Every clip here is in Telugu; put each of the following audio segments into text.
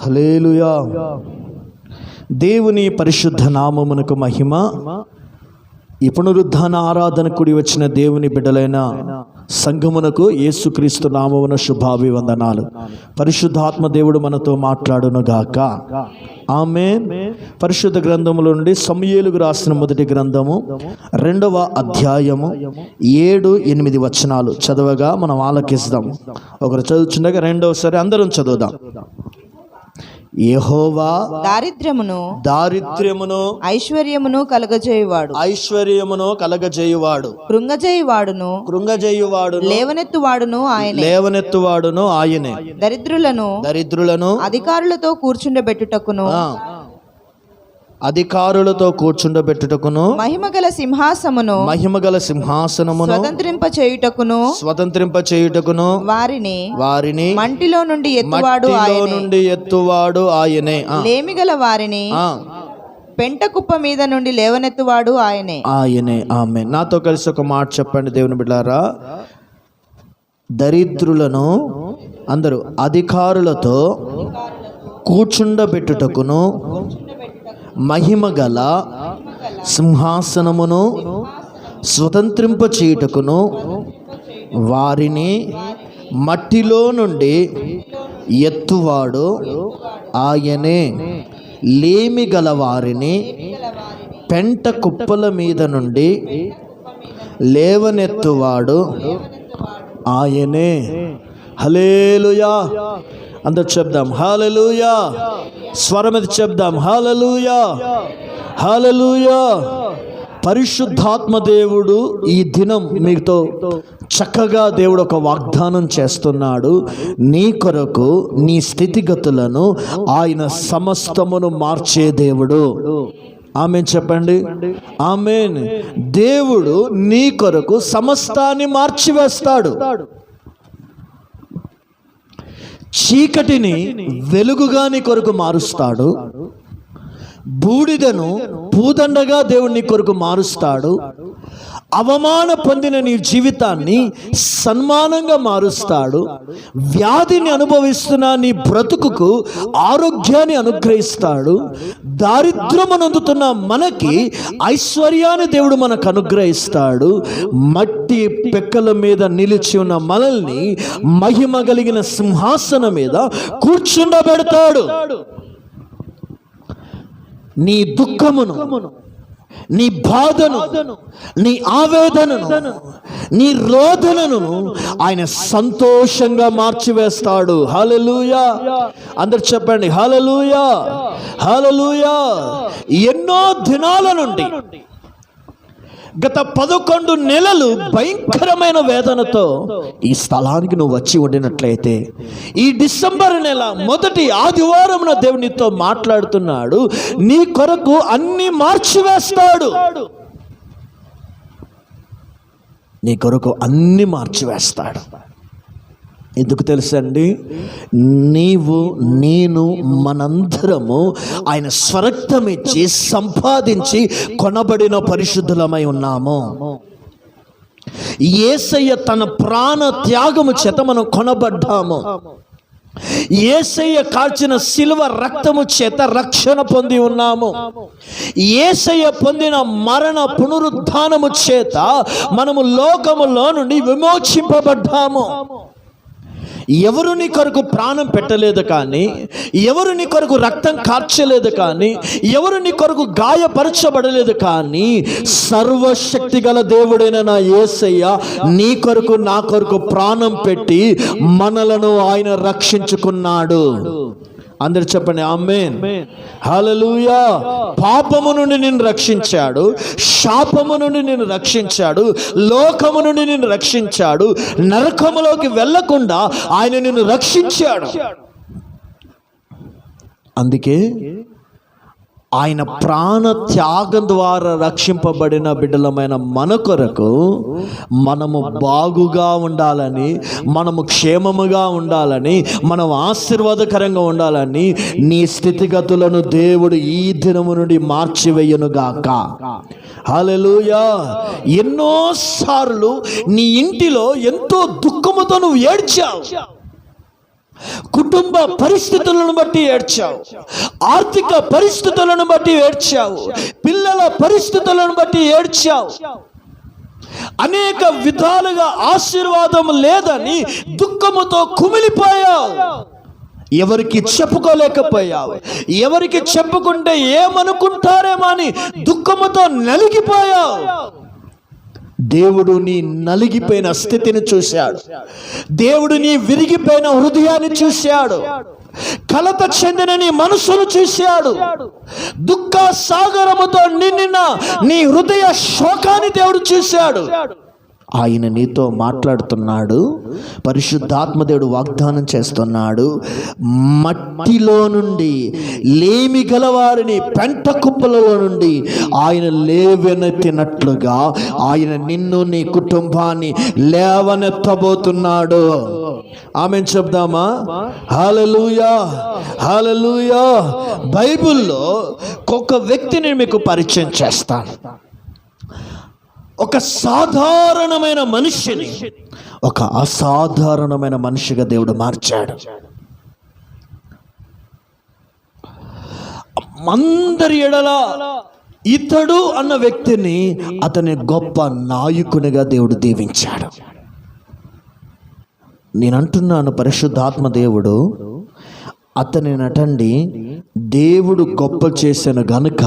హల్లెలూయా. దేవుని పరిశుద్ధ నామమునకు మహిమ. ఈ పునరుద్ధాన ఆరాధన కూడి వచ్చిన దేవుని బిడ్డలైన సంఘమునకు యేసుక్రీస్తు నామమున శుభాభివందనాలు. పరిశుద్ధాత్మ దేవుడు మనతో మాట్లాడును గాక. ఆమేన్. పరిశుద్ధ గ్రంథములో నుండి సమూయేలుకు రాసిన మొదటి గ్రంథము 2వ అధ్యాయము 7-8 వచనాలు చదవగా మనం ఆలకిస్తాం. ఒకరు చదువుచుండగా రెండవసారి అందరం చదువుదాం. యెహోవా దారిద్ర్యమును ఐశ్వర్యమును కలగజేయువాడు కృంగజేయువాడును లేవనెత్తువాడును ఆయనే. దరిద్రులను అధికారులతో కూర్చుండబెట్టుటకును మహిమగల సింహాసనమును స్వతంత్రింప చేయుటకును వారిని మంటిలో నుండి ఎత్తువాడు ఆయనే. లేమిగల వారిని పెంట కుప్ప మీద నుండి లేవనెత్తువాడు ఆయనే. ఆమె. నాతో కలిసి ఒక మాట చెప్పండి దేవుని బిడ్డలారా. దరిద్రులను అందరూ అధికారులతో కూర్చుండబెట్టుటకును మహిమగల సింహాసనమును స్వతంత్రింప చేయుటకును వారిని మట్టిలో నుండి ఎత్తువాడు ఆయనే. లేమి గల వారిని పెంట కుప్పల మీద నుండి లేవనెత్తువాడు ఆయనే. హల్లెలూయా. అందరూ చెప్దాం హల్లెలూయా. స్వరమెత్తి చెప్దాం హల్లెలూయా, హల్లెలూయా. పరిశుద్ధాత్మ దేవుడు ఈ దినం మీతో చక్కగా దేవుడు ఒక వాగ్దానం చేస్తున్నాడు. నీ కొరకు నీ స్థితిగతులను ఆయన సమస్తమును మార్చే దేవుడు. ఆమేన్ చెప్పండి. ఆమేన్. దేవుడు నీ కొరకు సమస్తాన్ని మార్చివేస్తాడు. చీకటిని వెలుగుగా నీ కొరకు మారుస్తాడు. బూడిదను పూదండగా దేవుడు నీ కొరకు మారుస్తాడు. అవమాన పొందిన నీ జీవితాన్ని సన్మానంగా మారుస్తాడు. వ్యాధిని అనుభవిస్తున్న నీ బ్రతుకుకు ఆరోగ్యాన్ని అనుగ్రహిస్తాడు. దారిద్ర్యమనందుతున్న మనకి ఐశ్వర్యాన్ని దేవుడు మనకు అనుగ్రహిస్తాడు. మట్టి పెక్కల మీద నిలిచి ఉన్న మనల్ని మహిమ కలిగిన సింహాసనం మీద కూర్చుండబెడతాడు. నీ దుఃఖమును, నీ బాధను, నీ ఆవేదనను, నీ రోదనను ఆయన సంతోషంగా మార్చివేస్తాడు. హల్లెలూయా. అందరు చెప్పండి హల్లెలూయా, హల్లెలూయా. ఎన్నో దినాల నుండి గత 11 నెలలు భయంకరమైన వేదనతో ఈ స్థలానికి నువ్వు వచ్చి ఉండినట్లయితే ఈ డిసెంబర్ నెల మొదటి ఆదివారంన దేవునితో మాట్లాడుతున్నాడు. నీ కొరకు అన్ని మార్చివేస్తాడు. నీ కొరకు అన్ని మార్చివేస్తాడు. ఎందుకు తెలుసండి? నీవు నేను మనందరము ఆయన స్వరక్తమిచ్చి సంపాదించి కొనబడిన పరిశుద్ధులమై ఉన్నాము. యేసయ్య తన ప్రాణ త్యాగము చేత మనం కొనబడ్డాము. యేసయ్య కాల్చిన శిలువ రక్తము చేత రక్షణ పొంది ఉన్నాము. యేసయ్య పొందిన మరణ పునరుద్ధానము చేత మనము లోకములో నుండి విమోచింపబడ్డాము. ఎవరు నీ కొరకు ప్రాణం పెట్టలేదు కానీ, ఎవరు నీ కొరకు రక్తం కార్చలేదు కానీ, ఎవరు నీ కొరకు గాయపరచబడలేదు కానీ, సర్వశక్తి గల దేవుడైన నా యేసయ్య నీ కొరకు నా కొరకు ప్రాణం పెట్టి మనలను ఆయన రక్షించుకున్నాడు. అందరు చెప్పండి ఆమేన్, హల్లెలూయా. పాపము నుండి నిన్ను రక్షించాడు, శాపము నుండి నిన్ను రక్షించాడు, లోకము నుండి నిన్ను రక్షించాడు, నరకములోకి వెళ్లకుండా ఆయన నిన్ను రక్షించాడు. అందుకే ఆయన ప్రాణ త్యాగం ద్వారా రక్షింపబడిన బిడ్డలమైన మన కొరకు మనము బాగుగా ఉండాలని, మనము క్షేమముగా ఉండాలని, మనం ఆశీర్వాదకరంగా ఉండాలని నీ స్థితిగతులను దేవుడు ఈ దినము నుండి మార్చివేయునుగాక. హల్లెలూయా. ఎన్నోసార్లు నీ ఇంటిలో ఎంతో దుఃఖముతో నువ్వు ఏడ్చావు. కుటుంబ పరిస్థితులను బట్టి ఏడ్చావు, ఆర్థిక పరిస్థితులను బట్టి ఏడ్చావు, పిల్లల పరిస్థితులను బట్టి ఏడ్చావు, అనేక విధాలుగా ఆశీర్వాదం లేదని దుఃఖముతో కుమిలిపోయావు. ఎవరికి చెప్పుకోలేకపోయావు, ఎవరికి చెప్పుకుంటే ఏమనుకుంటారేమో అని దుఃఖముతో నలిగిపోయావు. దేవుడు నీ నలిగిపోయిన స్థితిని చూశాడు. దేవుడు నీ విరిగిపోయిన హృదయాన్ని చూశాడు. కలత చెందిన నీ మనసును చూశాడు. దుఃఖ సాగరముతో నిండిన నీ హృదయ శోకాన్ని దేవుడు చూశాడు. ఆయన నీతో మాట్లాడుతున్నాడు. పరిశుద్ధాత్మ దేవుడు వాగ్దానం చేస్తున్నాడు. మట్టిలో నుండి లేమి గలవారిని పెంట కుప్పలలో నుండి ఆయన లేవనెత్తినట్లుగా ఆయన నిన్ను నీ కుటుంబాన్ని లేవనెత్తబోతున్నాడు. ఆమేన్ చెప్దామా? హల్లెలూయా, హల్లెలూయా. బైబిల్లో ఒక వ్యక్తిని మీకు పరిచయం చేస్తాను. ఒక సాధారణమైన మనిషిని ఒక అసాధారణమైన మనిషిగా దేవుడు మార్చాడు. అందరి ఎడల ఇతడు అన్న వ్యక్తిని అతని గొప్ప నాయకునిగా దేవుడు దీవించాడు. నేనంటున్నాను, పరిశుద్ధాత్మ దేవుడు అతని నటండి దేవుడు గొప్ప చేసిన గనుక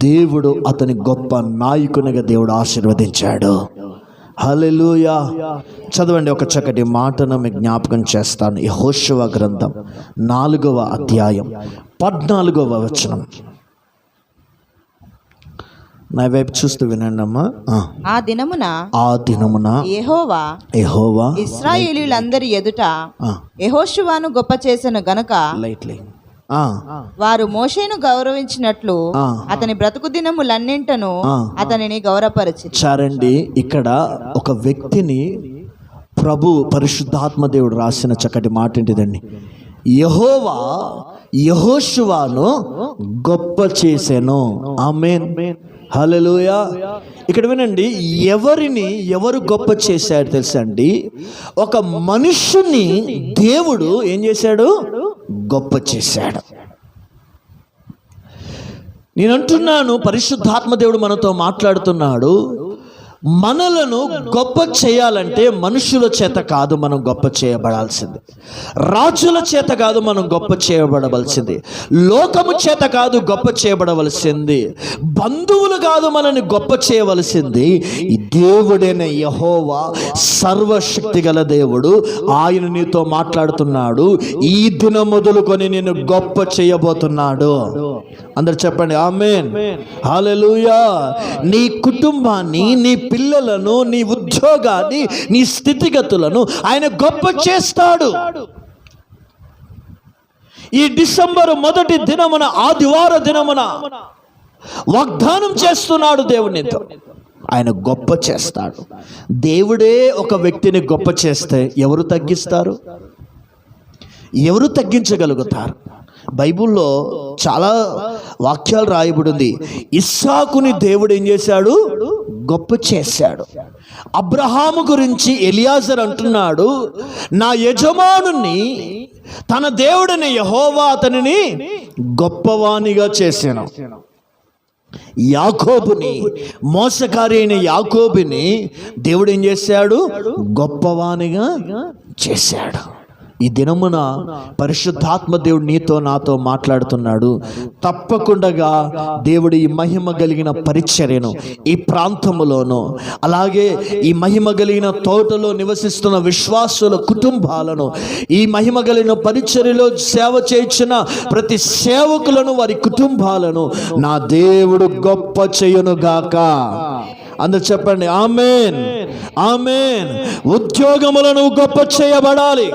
దేవుడు అతని గొప్ప నాయకునిగా దేవుడు ఆశీర్వదించాడు. హల్లెలూయా. చదవండి, ఒక చక్కటి మాటను మీకు జ్ఞాపకం చేస్తాను. యెహోషువ గ్రంథం 4వ అధ్యాయం 14వ వచనం. నా వైపు చూస్తూ వినండి అమ్మా. ఆ దినమున యెహోవా ఇశ్రాయేలీయులందరి ఎదుట యెహోషువను గొప్ప చేసిన గనుక వారు మోషేను గౌరవించినట్లు అతని బ్రతుకు దినములన్నింటను అతనిని గౌరవపరిచారు. చారండి, ఇక్కడ ఒక వ్యక్తిని ప్రభు పరిశుద్ధాత్మ దేవుడు రాసిన చక్కటి మాట ఏంటిదండి? యెహోవా యెహోషువను గొప్ప చేసెను. ఆమేన్, హల్లెలూయా. ఇక్కడ వినండి, ఎవరు గొప్ప చేశాడు తెలుసా అండి? ఒక మనుషుని దేవుడు ఏం చేశాడు? గొప్ప చేశాడు. నేనంటున్నాను, పరిశుద్ధాత్మ దేవుడు మనతో మాట్లాడుతున్నాడు. మనలను గొప్ప చేయాలంటే మనుషుల చేత కాదు మనం గొప్ప చేయబడాల్సింది, రాజుల చేత కాదు మనం గొప్ప చేయబడవలసింది, లోకము చేత కాదు గొప్ప చేయబడవలసింది, బంధువులు కాదు మనల్ని గొప్ప చేయవలసింది. ఈ దేవుడైన యెహోవా సర్వశక్తి గల దేవుడు. ఆయన నీతో మాట్లాడుతున్నాడు. ఈ దినం మొదలుకొని నేను గొప్ప చేయబోతున్నాడు. అందరు చెప్పండి ఆమేన్, హల్లెలూయా. నీ కుటుంబాన్ని, నీ పిల్లలను, నీ ఉద్యోగాన్ని, నీ స్థితిగతులను ఆయన గొప్ప చేస్తాడు. ఈ డిసెంబర్ 1వ దినమున, ఆదివార దినమున వాగ్దానం చేస్తున్నాడు దేవునితో. ఆయన గొప్ప చేస్తాడు. దేవుడే ఒక వ్యక్తిని గొప్ప చేస్తే ఎవరు తగ్గిస్తారు? ఎవరు తగ్గించగలుగుతారు? బైబిల్లో చాలా వాక్యాలు రాయబడింది. ఇస్సాకుని దేవుడు ఏం చేశాడు? గొప్ప చేశాడు. అబ్రహాము గురించి ఎలియాజర్ అంటున్నాడు, నా యజమానుని తన దేవుడిని యెహోవా అతనిని గొప్పవానిగా చేశాను. యాకోబుని, మోసకారి అయిన యాకోబుని దేవుడు ఏం చేశాడు? గొప్పవానిగా చేశాడు. ఈ దినమున పరిశుద్ధాత్మ దేవుడు నీతో నాతో మాట్లాడుతున్నాడు. తప్పకుండా దేవుడు ఈ మహిమ కలిగిన పరిచర్యను ఈ ప్రాంతములోను, అలాగే ఈ మహిమ కలిగిన తోటలో నివసిస్తున్న విశ్వాసుల కుటుంబాలను, ఈ మహిమ కలిగిన పరిచర్యలో సేవ చేయించిన ప్రతి సేవకులను, వారి కుటుంబాలను నా దేవుడు గొప్ప చేయునుగాక. అందరు చెప్పండి ఆమేన్, ఆమేన్. ఉద్యోగములను గొప్ప చేయబడాలి.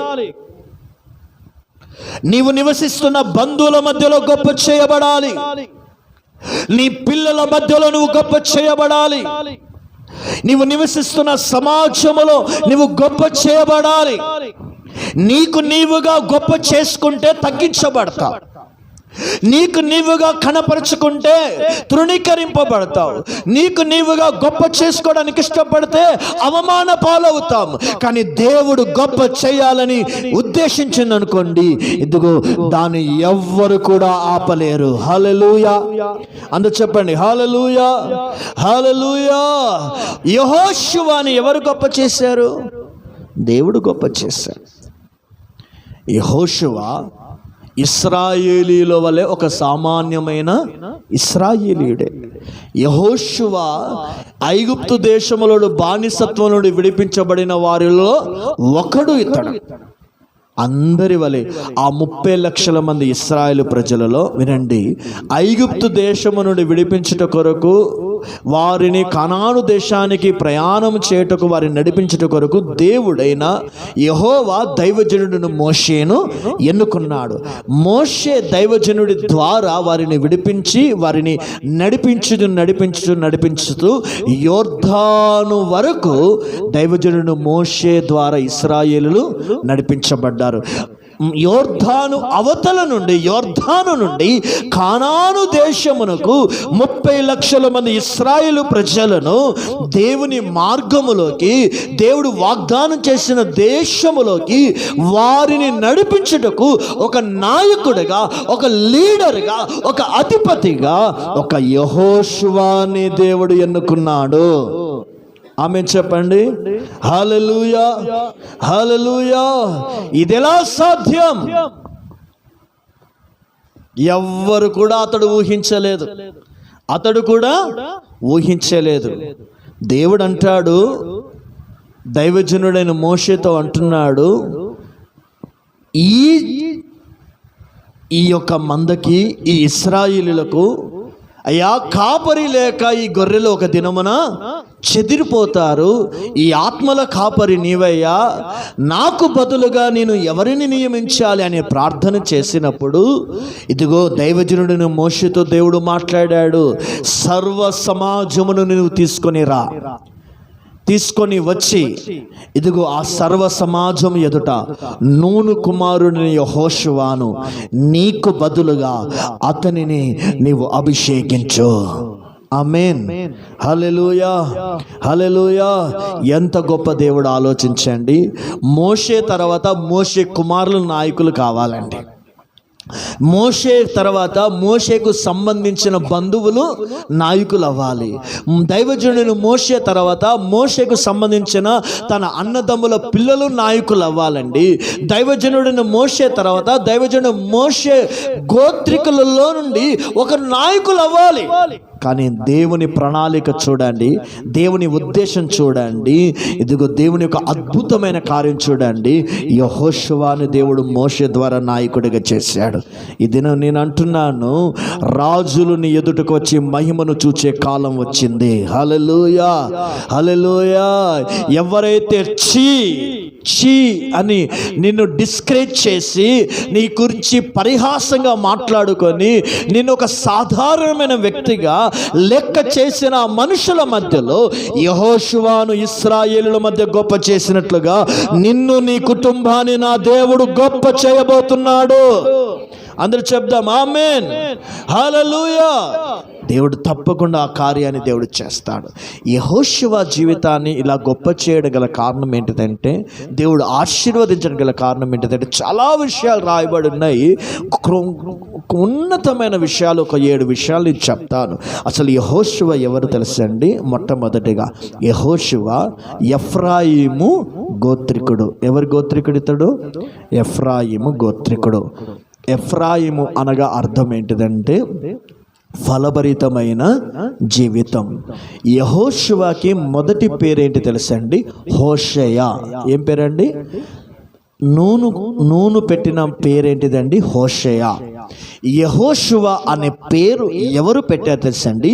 నీవు నివసిస్తున్న బంధువుల మధ్యలో గొప్ప చేయబడాలి. నీ పిల్లల మధ్యలో నువ్వు గొప్ప చేయబడాలి. నీవు నివసిస్తున్న సమాజంలో నువ్వు గొప్ప చేయబడాలి. నీకు నీవుగా గొప్ప చేసుకుంటే తగ్గించబడతావు. నీకు నీవుగా కనపరుచుకుంటే తృణీకరింపబడతావు. నీకు నీవుగా గొప్ప చేసుకోవడానికి ఇష్టపడితే అవమాన పాలవుతాం. కానీ దేవుడు గొప్ప చేయాలని ఉద్దేశించిందనుకోండి, ఇదిగో దాన్ని ఎవ్వరు కూడా ఆపలేరు. హల్లెలూయా. అందరూ చెప్పండి హల్లెలూయా, హల్లెలూయా. యెహోషువని ఎవరు గొప్ప చేశారు? దేవుడు గొప్ప చేశాడు. యెహోషువ ఇశ్రాయేలీల వలె ఒక సామాన్యమైన ఇశ్రాయేలీయుడే. యెహోషువ ఐగుప్తు దేశములో బానిసత్వం నుండి విడిపించబడిన వారిలో ఒకడు ఇతడు. అందరి వలె ఆ 30 లక్షల మంది ఇశ్రాయేలు ప్రజలలో వినండి, ఐగుప్తు దేశము నుండి విడిపించుట కొరకు, వారిని కనాను దేశానికి ప్రయాణం చేయుటకు, వారిని నడిపించుట కొరకు దేవుడైన యెహోవా దైవజనుడిని మోషేను ఎన్నుకున్నాడు. మోషే దైవజనుడి ద్వారా వారిని విడిపించి వారిని నడిపించుతూ యోర్దాను వరకు దైవజనుడు మోషే ద్వారా ఇశ్రాయేలులు నడిపించబడ్డారు. యోర్దాను అవతల నుండి, యోర్దాను నుండి కానాను దేశమునకు 30 లక్షల మంది ఇశ్రాయేలు ప్రజలను దేవుని మార్గములోకి, దేవుడు వాగ్దానం చేసిన దేశములోకి వారిని నడిపించుటకు ఒక నాయకుడిగా, ఒక లీడర్గా, ఒక అధిపతిగా ఒక యెహోషువని దేవుడు ఎన్నుకున్నాడు. ఆమె చెప్పండి హల్లెలూయా, హల్లెలూయా. ఇదెలా సాధ్యం? ఎవ్వరు కూడా అతడు ఊహించలేదు. దేవుడు అంటాడు, దైవజనుడైన మోషేతో అంటున్నాడు, ఈ యొక్క మందకి, ఈ ఇశ్రాయేలీయులకు అయ్యా కాపరి లేక ఈ గొర్రెలు ఒక దినమున చెదిరిపోతారు. ఈ ఆత్మల కాపరి నీవయ్యా, నాకు బదులుగా నేను ఎవరిని నియమించాలి అనే ప్రార్థన చేసినప్పుడు, ఇదిగో దైవజనుడిని మోషేతో దేవుడు మాట్లాడాడు, సర్వ సమాజమును నువ్వు తీసుకొని వచ్చి, ఇదిగో ఆ సర్వ సమాజం ఎదుట నూను కుమారుని యెహోషువను నీకు బదులుగా అతనిని నీవు అభిషేకించు. ఆమేన్, హల్లెలూయా, హల్లెలూయా. ఎంత గొప్ప దేవుడు ఆలోచించండి. మోషే తర్వాత మోషే కుమారులు నాయకులు కావాలండి. మోషే తర్వాత మోషేకు సంబంధించిన బంధువులు నాయకులు అవ్వాలి. దైవజనుడు మోషే తర్వాత మోషేకు సంబంధించిన తన అన్నదమ్ముల పిల్లలు నాయకులు అవ్వాలండి. దైవజనుడిని మోషే తర్వాత దైవజనుడు మోషే గోత్రికులలో నుండి ఒక నాయకులు అవ్వాలి. కానీ దేవుని ప్రణాళిక చూడండి, దేవుని ఉద్దేశం చూడండి, ఇదిగో దేవుని యొక్క అద్భుతమైన కార్యం చూడండి. యెహోషువని దేవుడు మోషే ద్వారా నాయకుడిగా చేశాడు. ఈ దినం నేను అంటున్నాను, రాజులు నీ ఎదుటకు వచ్చి మహిమను చూచే కాలం వచ్చింది. హల్లెలూయా, హల్లెలూయా. ఎవరైతే చీ అని నిన్ను డిస్కరేజ్ చేసి, నీ గురించి పరిహాసంగా మాట్లాడుకొని, నిన్ను ఒక సాధారణమైన వ్యక్తిగా లెక్క చేసిన మనుషుల మధ్యలో యెహోషువను ఇశ్రాయేలుల మధ్య గొప్ప చేసినట్లుగా నిన్ను, నీ కుటుంబాన్ని నా దేవుడు గొప్ప చేయబోతున్నాడు. అందరూ చెప్దాం ఆమేన్, హల్లెలూయా. దేవుడు తప్పకుండా ఆ కార్యాన్ని దేవుడు చేస్తాడు. యెహోషువ జీవితాన్ని ఇలా గొప్ప చేయడం గల కారణం ఏంటిదంటే, దేవుడు ఆశీర్వదించడం గల కారణం ఏంటిదంటే, చాలా విషయాలు రాయబడి ఉన్నాయి. ఉన్నతమైన విషయాలు, ఒక 7 విషయాలు నేను చెప్తాను. అసలు యెహోషువ ఎవరు తెలుసండి? మొట్టమొదటిగా యెహోషువ ఎఫ్రాయిము గోత్రికుడు. ఎవరి గోత్రికుడు ఇతడు? ఎఫ్రాయిము గోత్రికుడు. ఎఫ్రాయిము అనగా అర్థం ఏంటిదంటే ఫలభరితమైన జీవితం. యెహోషువకి మొదటి పేరేంటి తెలుసండి? హోషేయ. ఏం పేరండి? నూను పెట్టిన పేరేంటిదండి? హోషేయ. యెహోషువ అనే పేరు ఎవరు పెట్టారు తెలుసండి?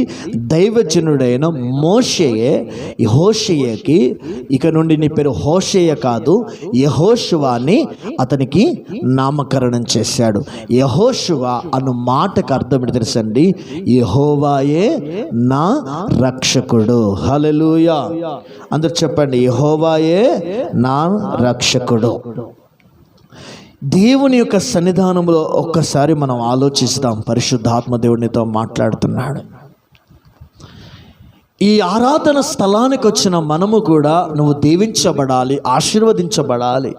దైవజనుడైన మోషేయే హోషేయకి, ఇక నుండి నీ పేరు హోషేయ కాదు, యెహోషువని అతనికి నామకరణం చేశాడు. యెహోషువ అను మాటకు అర్థం ఏంటి తెలుసండి? యెహోవాయే నా రక్షకుడు. హల్లెలూయా. అందరు చెప్పండి, యెహోవాయే నా రక్షకుడు. దేవుని యొక్క సన్నిధానంలో ఒక్కసారి మనం ఆలోచిస్తాం. పరిశుద్ధాత్మ దేవునితో మాట్లాడుతున్నాడు. ఈ ఆరాధన స్థలానికి వచ్చిన మనము కూడా నువ్వు దీవించబడాలి, ఆశీర్వదించబడాలి,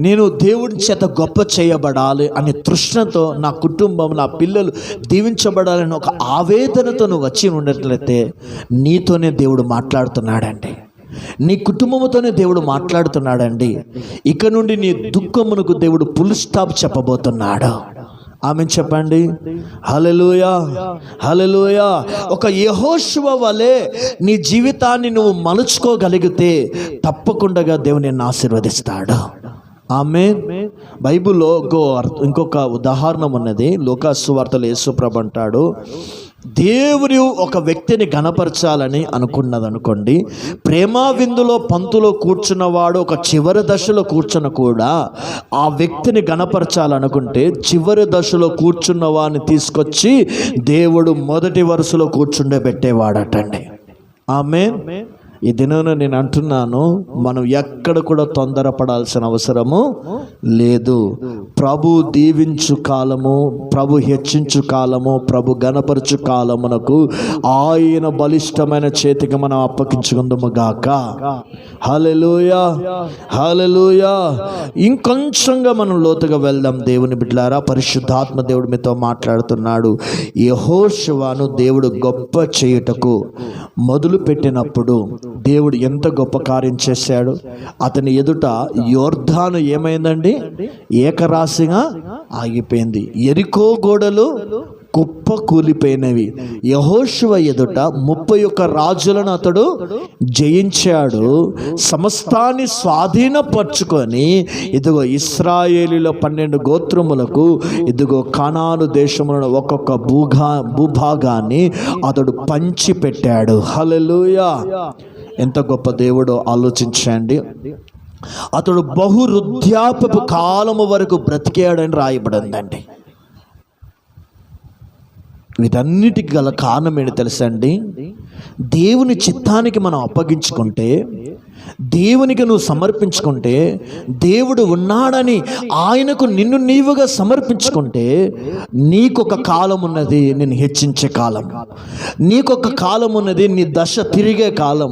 నేను దేవుడి చేత గొప్ప చేయబడాలి అనే తృష్ణతో, నా కుటుంబం, నా పిల్లలు దీవించబడాలని ఒక ఆవేదనతో నువ్వు వచ్చి ఉన్నట్లయితే నీతోనే దేవుడు మాట్లాడుతున్నాడండి. నీ కుటుంబంతోనే దేవుడు మాట్లాడుతున్నాడండి. ఇక నుండి నీ దుఃఖమునకు దేవుడు ఫుల్ స్టాప్ చెప్పబోతున్నాడు. ఆమె చెప్పండి. హల్లెలూయా, హల్లెలూయా. ఒక యెహోషువ వలె నీ జీవితాన్ని నువ్వు మలుచుకోగలిగితే తప్పకుండా దేవుడు నిన్ను ఆశీర్వదిస్తాడు. ఆమేన్. బైబిల్లో ఇంకొక ఉదాహరణ ఉన్నది. లూకాసు వార్తలో యేసుప్రభు అంటాడు, దేవుడు ఒక వ్యక్తిని గణపరచాలని అనుకున్నదనుకోండి, ప్రేమా విందులో పంతులో కూర్చున్నవాడు ఒక చివరి దశలో కూర్చున్న కూడా ఆ వ్యక్తిని గణపరచాలనుకుంటే చివరి దశలో కూర్చున్న వాడిని తీసుకొచ్చి దేవుడు మొదటి వరుసలో కూర్చుండబెట్టేవాడటండి. ఆమేన్. ఈ దినాన నేను అంటున్నాను, మనం ఎక్కడ కూడా తొందరపడాల్సిన అవసరము లేదు. ప్రభు దీవించు కాలము, ప్రభు హెచ్చించు కాలము, ప్రభు గణపరచు కాలమునకు ఆయన బలిష్టమైన చేతికి మనం అప్పగించుకుందాము గాక. హల్లెలూయా, హల్లెలూయా. ఇంకొంచెంగా మనం లోతుగా వెళ్దాం దేవుని బిడ్డలారా. పరిశుద్ధాత్మ దేవుడు మీతో మాట్లాడుతున్నాడు. యెహోషువను దేవుడు గొప్ప చేయుటకు మొదలు పెట్టినప్పుడు దేవుడు ఎంత గొప్ప కార్యం చేశాడు. అతని ఎదుట యోర్దాను ఏమైందండి? ఏకరాశిగా ఆగిపోయింది. యెరికో గోడలు కుప్ప కూలిపోయినవి. యెహోషువ ఎదుట 31 రాజులను అతడు జయించాడు. సమస్తాన్ని స్వాధీనపరుచుకొని ఇదిగో ఇశ్రాయేలీల 12 గోత్రములకు ఇదిగో కనాను దేశములను ఒక్కొక్క భూభాగాన్ని అతడు పంచి పెట్టాడు. హల్లెలూయా. ఎంత గొప్ప దేవుడో ఆలోచించండి. అతడు బహువృద్ధాప్యపు కాలము వరకు బ్రతికాడని రాయబడిందండి. వీటన్నిటికి గల కారణం ఏంటి తెలుసండి? దేవుని చిత్తానికి మనం అప్పగించుకుంటే, దేవునికి నువ్వు సమర్పించుకుంటే, దేవుడు ఉన్నాడని ఆయనకు నిన్ను నీవుగా సమర్పించుకుంటే, నీకొక కాలం ఉన్నది నిన్ను హెచ్చించే కాలం, నీకొక కాలం ఉన్నది నీ దశ తిరిగే కాలం,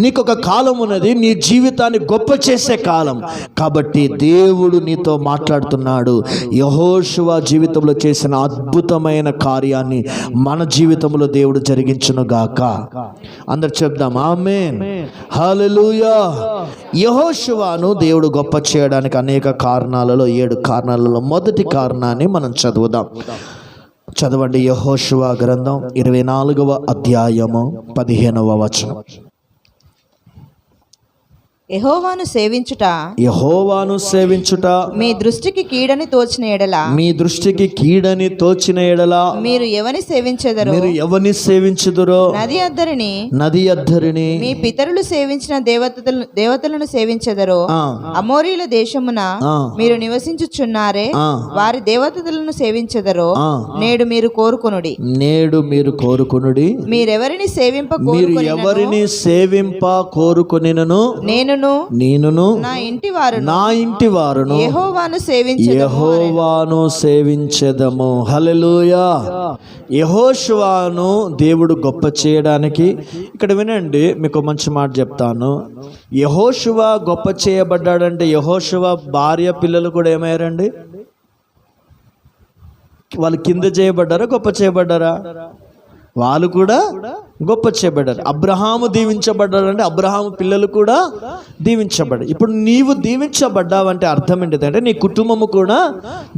నీకొక కాలం ఉన్నది నీ జీవితాన్ని గొప్ప చేసే కాలం. కాబట్టి దేవుడు నీతో మాట్లాడుతున్నాడు. యెహోషువ జీవితంలో చేసిన అద్భుతమైన కార్యాన్ని మన జీవితంలో దేవుడు జరిగించును గాక. అందరు చెప్దాం ఆమేన్, హల్లెలూయా. యెహోషువను దేవుడు గొప్ప చేయడానికి అనేక కారణాలలో 7 కారణాలలో మొదటి కారణాన్ని మనం చదవండి. యెహోషువ గ్రంథం 24వ అధ్యాయము 15వ వచనం. యెహోవాను సేవించుట మీ దృష్టికి కీడని తోచిన ఎడల మీరు ఎవని సేవించెదరో నది అద్దరిని మీ పితరులు సేవించిన దేవతలను సేవించెదరో. అమోరీల దేశమున మీరు నివసించుచున్నారే, వారి దేవతలను సేవించెదరో. నేడు మీరు కోరుకొనుడి. మీరెవరిని సేవింప కోరుకొనినను నేనును నా ఇంటి వారును యెహోవాను సేవించెదము. హల్లెలూయా. యెహోషువను దేవుడు గొప్ప చేయడానికి, ఇక్కడ వినండి, మీకు మంచి మాట చెప్తాను. యెహోషువ గొప్ప చేయబడ్డాడంటే యెహోషువ భార్య పిల్లలు కూడా ఏమయ్యారండి? వాళ్ళు కింద చేయబడ్డారా, గొప్ప చేయబడ్డారా? వాళ్ళు కూడా గొప్ప చేయబడ్డారు. అబ్రహాము దీవించబడ్డాడంటే అబ్రహాము పిల్లలు కూడా దీవించబడ్డారు. ఇప్పుడు నీవు దీవించబడ్డావంటే అర్థం ఏంటంటే నీ కుటుంబము కూడా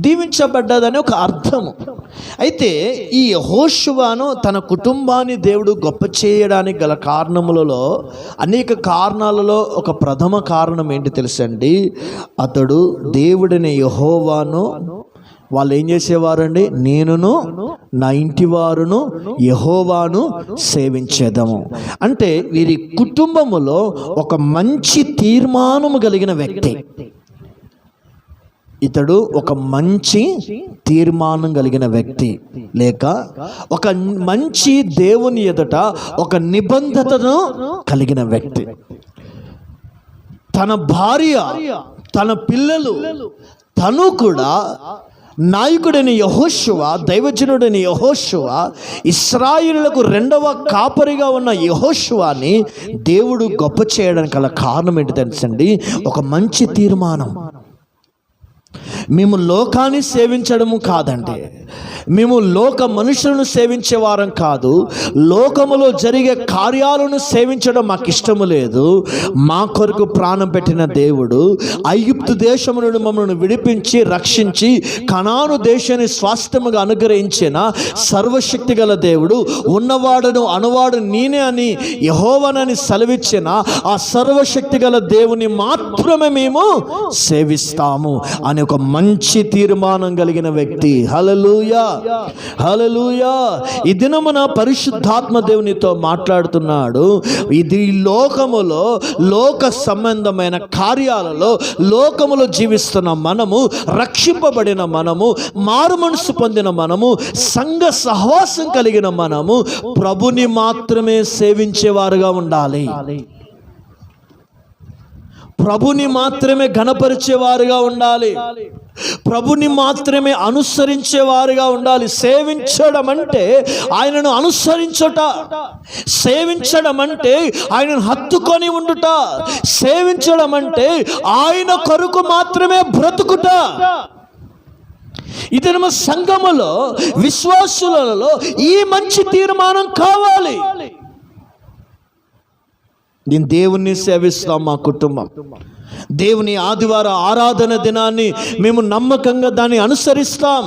దీవించబడ్డదని ఒక అర్థము. అయితే ఈ యెహోషువను తన కుటుంబాన్ని దేవుడు గొప్ప చేయడానికి గల కారణములలో అనేక కారణాలలో ఒక ప్రథమ కారణం ఏంటి తెలుసండి? అతడు దేవుడిని యెహోవాను, వాళ్ళు ఏం చేసేవారండి? నేనును నా ఇంటి వారును యెహోవాను సేవించేదము. అంటే వీరి కుటుంబములో ఒక మంచి తీర్మానము కలిగిన వ్యక్తి. ఇతడు ఒక మంచి తీర్మానం కలిగిన వ్యక్తి, లేక ఒక మంచి దేవుని ఎదుట ఒక నిబంధనను కలిగిన వ్యక్తి. తన భార్య, తన పిల్లలు, తను కూడా నాయకుడైన యెహోషువ, దైవజనుడైన యెహోషువ, ఇశ్రాయేలులకు రెండవ కాపరిగా ఉన్న యెహోషువాని దేవుడు గొప్ప చేయడానికి గల కారణం ఏంటి తెలుసండి? ఒక మంచి తీర్మానం. మేము లోకాన్ని సేవించడము కాదండి, మేము లోక మనుషులను సేవించే వారం కాదు, లోకములో జరిగే కార్యాలను సేవించడం మాకు ఇష్టము లేదు. మా కొరకు ప్రాణం పెట్టిన దేవుడు ఐగుప్తు దేశము నుండి మమ్మల్ని విడిపించి రక్షించి కనాను దేశాన్ని స్వాస్థ్యముగా అనుగ్రహించిన సర్వశక్తి గల దేవుడు, ఉన్నవాడును అనువాడు నేనే అని యెహోవానని సెలవిచ్చిన ఆ సర్వశక్తి గల దేవుని మాత్రమే మేము సేవిస్తాము అని ఒక మంచి తీర్మానం కలిగిన వ్యక్తి. హల్లెలూయా, హల్లెలూయా. ఈ దినమున పరిశుద్ధాత్మ దేవునితో మాట్లాడుతున్నాడు. ఇది లోకములో లోక సంబంధమైన కార్యాలలో లోకములో జీవిస్తున్న మనము, రక్షింపబడిన మనము, మారు మనసు పొందిన మనము, సంఘ సహవాసం కలిగిన మనము ప్రభుని మాత్రమే సేవించేవారుగా ఉండాలి. ప్రభుని మాత్రమే ఘనపరిచేవారుగా ఉండాలి. ప్రభుని మాత్రమే అనుసరించేవారుగా ఉండాలి. సేవించడం అంటే ఆయనను అనుసరించుట, సేవించడం అంటే ఆయనను హత్తుకొని ఉండుట, సేవించడం అంటే ఆయన కొరకు మాత్రమే బ్రతుకుట. ఇది మన సంఘములో విశ్వాసులలో ఈ మంచి తీర్మానం కావాలి. నేను దేవుణ్ణి సేవిస్తాం. మా కుటుంబం దేవుని ఆదివార ఆరాధన దినాన్ని మేము నమ్మకంగా దాన్ని అనుసరిస్తాం.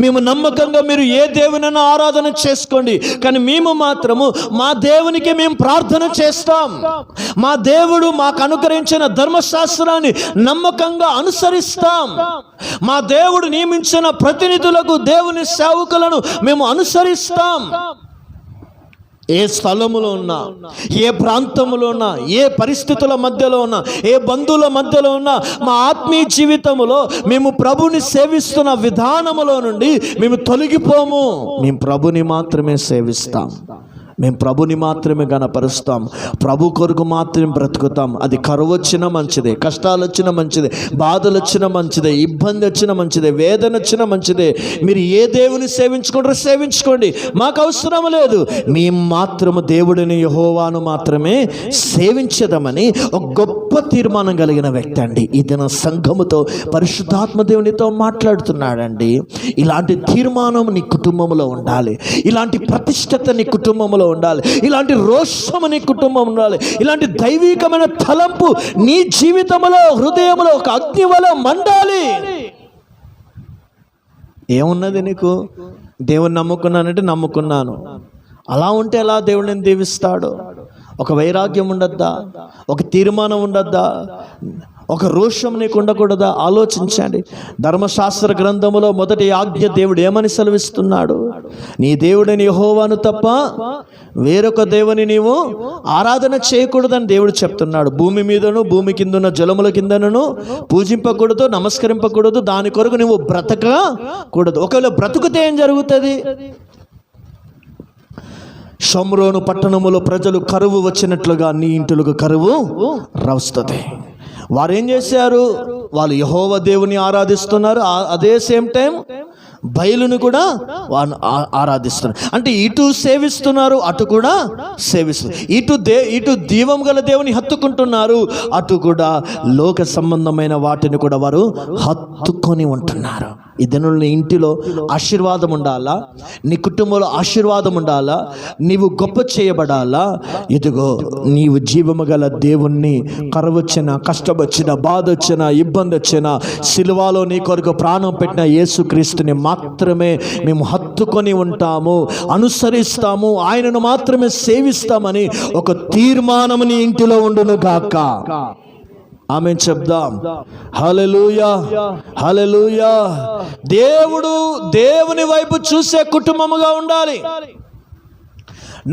మేము నమ్మకంగా మీరు ఏ దేవునైనా ఆరాధన చేసుకోండి, కానీ మేము మాత్రము మా దేవునికి మేము ప్రార్థన చేస్తాం. మా దేవుడు మాకు అనుగ్రహించిన ధర్మశాస్త్రాన్ని నమ్మకంగా అనుసరిస్తాం. మా దేవుడు నియమించిన ప్రతినిధులకు, దేవుని సేవకులను మేము అనుసరిస్తాం. ఏ స్థలములో ఉన్నా, ఏ ప్రాంతములో ఉన్నా, ఏ పరిస్థితుల మధ్యలో ఉన్నా, ఏ బంధువుల మధ్యలో ఉన్నా, మా ఆత్మీయ జీవితంలో మేము ప్రభుని సేవిస్తున్న విధానములో నుండి మేము తొలగిపోము. మేము ప్రభుని మాత్రమే సేవిస్తాం, మేము ప్రభుని మాత్రమే గణపరుస్తాం, ప్రభు కొరకు మాత్రమే బ్రతుకుతాం. అది కరువు వచ్చినా మంచిదే, కష్టాలు వచ్చినా మంచిదే, బాధలు వచ్చినా మంచిదే, ఇబ్బంది వచ్చినా మంచిదే, వేదన వచ్చినా మంచిదే. మీరు ఏ దేవుని సేవించుకుంటారో సేవించుకోండి, మాకు అవసరం లేదు. మేము మాత్రము దేవుడిని యెహోవాను మాత్రమే సేవించదమని ఒక గొప్ప తీర్మానం కలిగిన వ్యక్తి అండి. ఇది నా సంఘముతో పరిశుద్ధాత్మ దేవునితో మాట్లాడుతున్నాడండి. ఇలాంటి తీర్మానం నీ కుటుంబంలో ఉండాలి, ఇలాంటి ప్రతిష్టత నీ కుటుంబంలో ఉండాలి, ఇలాంటి రోషము నీ కుటుంబం ఉండాలి, ఇలాంటి దైవికమైన తలంపు నీ జీవితంలో, హృదయంలో ఒక అగ్ని వలె మండాలి. ఏమున్నది నీకు? దేవుని నమ్ముకున్నానంటే నమ్ముకున్నాను, అలా ఉంటే ఎలా దేవుడిని దీవిస్తాడు? ఒక వైరాగ్యం ఉండద్దా? ఒక తీర్మానం ఉండద్దా? ఒక రోషం నీకు ఉండకూడదా? ఆలోచించండి. ధర్మశాస్త్ర గ్రంథములో మొదటి ఆజ్ఞ దేవుడు ఏమని సెలవిస్తున్నాడు? నీ దేవుడిని యెహోవాను తప్ప వేరొక దేవుని నీవు ఆరాధన చేయకూడదని దేవుడు చెప్తున్నాడు. భూమి మీదను భూమి కిందను జలముల కిందను పూజింపకూడదు, నమస్కరింపకూడదు, దాని కొరకు నువ్వు బ్రతకకూడదు. ఒకవేళ బ్రతుకుతే ఏం జరుగుతుంది? షోమ్రోను పట్టణములో ప్రజలు కరువు వచ్చినట్లుగా నీ ఇంటిలకు కరువు వస్తుంది. వారు ఏం చేశారు? వాళ్ళు యెహోవా దేవుని ఆరాధిస్తున్నారు, అదే సేమ్ టైం బయలును కూడా వారు ఆరాధిస్తున్నారు. అంటే ఇటు సేవిస్తున్నారు, అటు కూడా సేవిస్తున్నారు. ఇటు దీవం గల దేవుని హత్తుకుంటున్నారు, అటు కూడా లోక సంబంధమైన వాటిని కూడా వారు హత్తుకొని ఉంటున్నారు. ఇదను నీ ఇంటిలో ఆశీర్వాదం ఉండాలా, నీ కుటుంబంలో ఆశీర్వాదం ఉండాలా, నీవు గొప్ప చేయబడాలా. ఇదిగో నీవు జీవము గల దేవుణ్ణి కరువు వచ్చినా, కష్టం వచ్చినా, బాధ వచ్చినా, ఇబ్బంది వచ్చినా, సిలువలో నీ కొరకు ప్రాణం పెట్టిన యేసుక్రీస్తుని మాత్రమే మేము హత్తుకొని ఉంటాము, అనుసరిస్తాము, ఆయనను మాత్రమే సేవిస్తామని ఒక తీర్మానం నీ ఇంటిలో ఉండును గాక. ఆమేన్ చెప్దాం. హల్లెలూయా, హల్లెలూయా. దేవుని వైపు చూసే కుటుంబముగా ఉండాలి.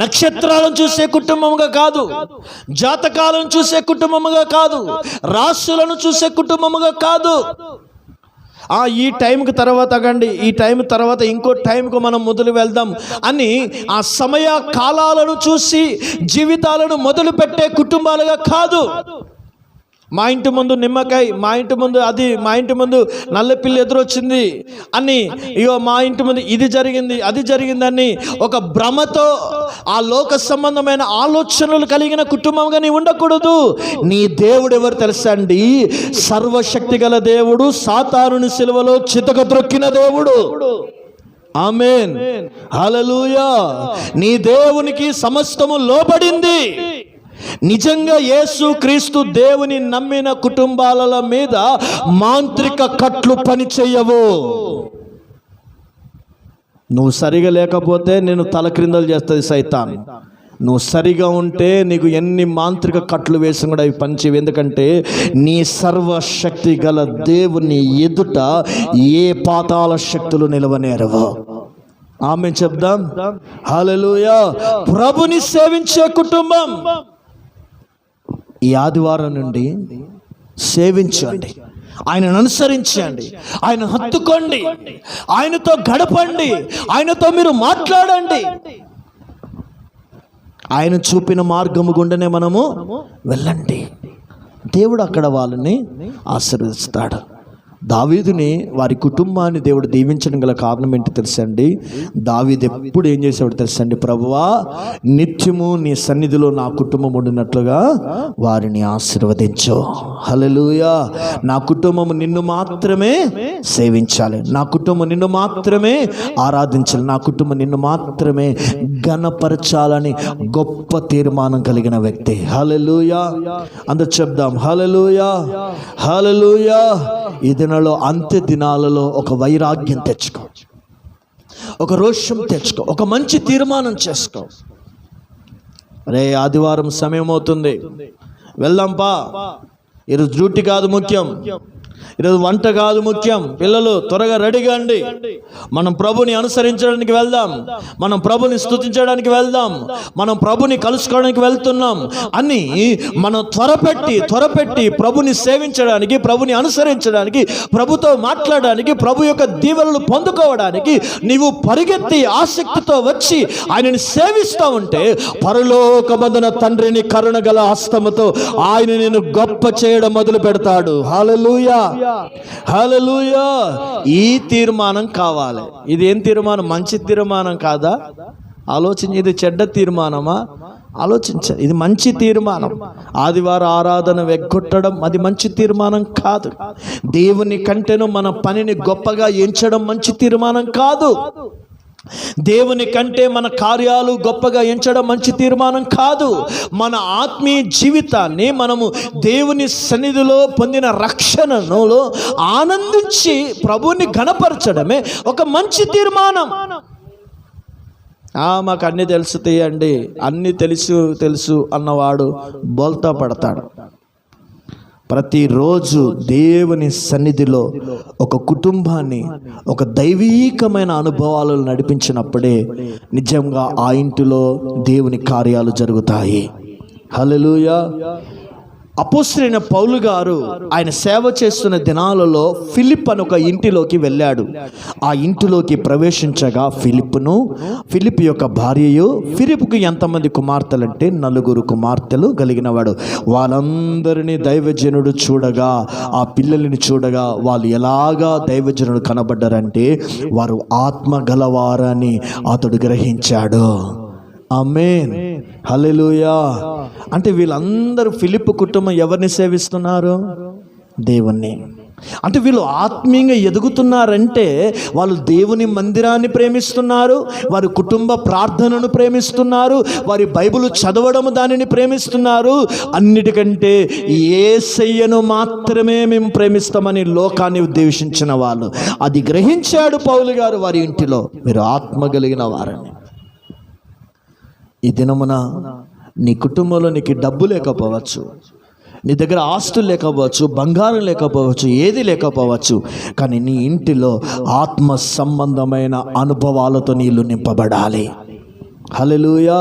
నక్షత్రాలను చూసే కుటుంబముగా కాదు, జాతకాలను చూసే కుటుంబముగా కాదు, రాశులను చూసే కుటుంబముగా కాదు. ఈ టైంకి తర్వాత కండి, ఈ టైం తర్వాత ఇంకో టైంకు మనం మొదలు వెళ్దాం అని ఆ సమయ కాలాలను చూసి జీవితాలను మొదలు పెట్టే కుటుంబాలుగా కాదు. మా ఇంటి ముందు నిమ్మకాయ, మా ఇంటి ముందు అది, మా ఇంటి ముందు నల్లపిల్లి ఎదురొచ్చింది అని, ఇగో మా ఇంటి ముందు ఇది జరిగింది అది జరిగిందని ఒక భ్రమతో ఆ లోక సంబంధమైన ఆలోచనలు కలిగిన కుటుంబంగా నీ ఉండకూడదు. నీ దేవుడు ఎవరు తెలుసా అండి? సర్వశక్తి గల దేవుడు, సాతానుని సిలువలో చితకద్రొక్కిన దేవుడు. ఆమేన్, హల్లెలూయా. నీ దేవునికి సమస్తము లోబడింది. నిజంగా యేసు క్రీస్తు దేవుని నమ్మిన కుటుంబాల మీద మాంత్రిక కట్లు పని చెయ్యవు. నువ్వు సరిగా లేకపోతే నేను తల క్రిందలు చేస్తుంది సైతాన్. నువ్వు సరిగా ఉంటే నీకు ఎన్ని మాంత్రిక కట్లు వేసి కూడా అవి పనిచేవి. ఎందుకంటే నీ సర్వశక్తి గల దేవుని ఎదుట ఏ పాతాళ శక్తులు నిలవనేరవు. ఆమె చెప్దాం, హల్లెలూయా. ప్రభుని సేవించే కుటుంబం ఈ ఆదివారం నుండి సేవించండి, ఆయనను అనుసరించండి, ఆయన హత్తుకోండి, ఆయనతో గడపండి, ఆయనతో మీరు మాట్లాడండి. ఆయన చూపిన మార్గము గుండెనే మనము వెళ్ళండి. దేవుడు అక్కడ వాళ్ళని ఆశీర్వదిస్తాడు. దావీదుని, వారి కుటుంబాన్ని దేవుడు దీవించడం గల కారణం ఏంటి తెలుసండి? దావీదు ఎప్పుడు ఏం చేసేవాడు తెలుసండి? ప్రభువా, నిత్యము నీ సన్నిధిలో నా కుటుంబం ఉండినట్లుగా వారిని ఆశీర్వదించు. హల్లెలూయా. నా కుటుంబం నిన్ను మాత్రమే సేవించాలి, నా కుటుంబం నిన్ను మాత్రమే ఆరాధించాలి, నా కుటుంబం నిన్ను మాత్రమే ఘనపరచాలని గొప్ప తీర్మానం కలిగిన వ్యక్తి. హల్లెలూయా. అందరూ చెప్దాం, హల్లెలూయా, హల్లెలూయా. ఈ దినాల్లో, అంత్య దినాలలో ఒక వైరాగ్యం తెచ్చుకో, ఒక రోషం తెచ్చుకో, ఒక మంచి తీర్మానం చేసుకో. రే, ఆదివారం సమయం అవుతుంది, వెళ్దాంపా. ఈరోజు డ్యూటీ కాదు ముఖ్యం, ఈరోజు వంట కాదు ముఖ్యం. పిల్లలు త్వరగా రెడీగా అండి, మనం ప్రభుని అనుసరించడానికి వెళ్దాం, మనం ప్రభుని స్తుతించడానికి వెళ్దాం, మనం ప్రభుని కలుసుకోవడానికి వెళ్తున్నాం అని మనం త్వరపెట్టి ప్రభుని సేవించడానికి, ప్రభుని అనుసరించడానికి, ప్రభుతో మాట్లాడడానికి, ప్రభు యొక్క దీవెనలు పొందుకోవడానికి నీవు పరిగెత్తి ఆసక్తితో వచ్చి ఆయనని సేవిస్తూ ఉంటే, పరలోకమందున తండ్రిని కరుణగల హస్తముతో ఆయన నిన్ను గొప్ప చేయడం మొదలు పెడతాడు. హల్లెలూయా, హల్లెలూయా. ఈ తీర్మానం కావాలి. ఇది ఏం తీర్మానం? మంచి తీర్మానం కాదా? ఆలోచించి, ఇది చెడ్డ తీర్మానమా? ఆలోచించాలి. ఇది మంచి తీర్మానం. ఆదివారం ఆరాధన వెగ్గొట్టడం అది మంచి తీర్మానం కాదు. దేవుని కంటేను మన పనిని గొప్పగా ఎంచడం మంచి తీర్మానం కాదు. దేవుని కంటే మన కార్యాలు గొప్పగా ఎంచడం మంచి తీర్మానం కాదు. మన ఆత్మీయ జీవితాన్ని మనము దేవుని సన్నిధిలో పొందిన రక్షణలో ఆనందించి ప్రభువుని ఘనపరచడమే ఒక మంచి తీర్మానం. మాకు అన్నీ తెలుస్తాయండి, అన్నీ తెలుసు అన్నవాడు బోల్తా పడతాడు. ప్రతిరోజు దేవుని సన్నిధిలో ఒక కుటుంబాన్ని ఒక దైవీకమైన అనుభవాలను నడిపించినప్పుడే నిజంగా ఆ ఇంటిలో దేవుని కార్యాలు జరుగుతాయి. హల్లెలూయా. అపోస్తలుడైన పౌలు గారు ఆయన సేవ చేస్తున్న దినాలలో ఫిలిప్ అని ఒక ఇంటిలోకి వెళ్ళాడు. ఆ ఇంటిలోకి ప్రవేశించగా ఫిలిప్ యొక్క భార్యయు, ఫిలిప్కు ఎంతమంది కుమార్తెలు అంటే 4 కుమార్తెలు కలిగిన వాడు. వాళ్ళందరినీ దైవజనుడు చూడగా, ఆ పిల్లల్ని చూడగా వాళ్ళు ఎలాగా దైవజనుడు కనబడ్డారంటే వారు ఆత్మ గలవారని అతడు గ్రహించాడు. ఆమేన్, హల్లెలూయా. అంటే వీళ్ళందరూ ఫిలిప్ కుటుంబం ఎవరిని సేవిస్తున్నారు? దేవుణ్ణి. అంటే వీళ్ళు ఆత్మీయంగా ఎదుగుతున్నారంటే వాళ్ళు దేవుని మందిరాన్ని ప్రేమిస్తున్నారు, వారి కుటుంబ ప్రార్థనను ప్రేమిస్తున్నారు, వారి బైబిల్ చదవడం దానిని ప్రేమిస్తున్నారు. అన్నిటికంటే యేసయ్యను మాత్రమే మేము ప్రేమిస్తామని లోకాన్ని ఉద్దేశించిన వాళ్ళు. అది గ్రహించాడు పౌలు గారు వారి ఇంటిలో. మీరు ఆత్మ కలిగిన వారని. ఈ దినమున నీ కుటుంబంలో నీకు డబ్బు లేకపోవచ్చు, నీ దగ్గర ఆస్తులు లేకపోవచ్చు, బంగారం లేకపోవచ్చు, ఏది లేకపోవచ్చు, కానీ నీ ఇంటిలో ఆత్మ సంబంధమైన అనుభవాలతో నీళ్ళు నింపబడాలి. హల్లెలూయా.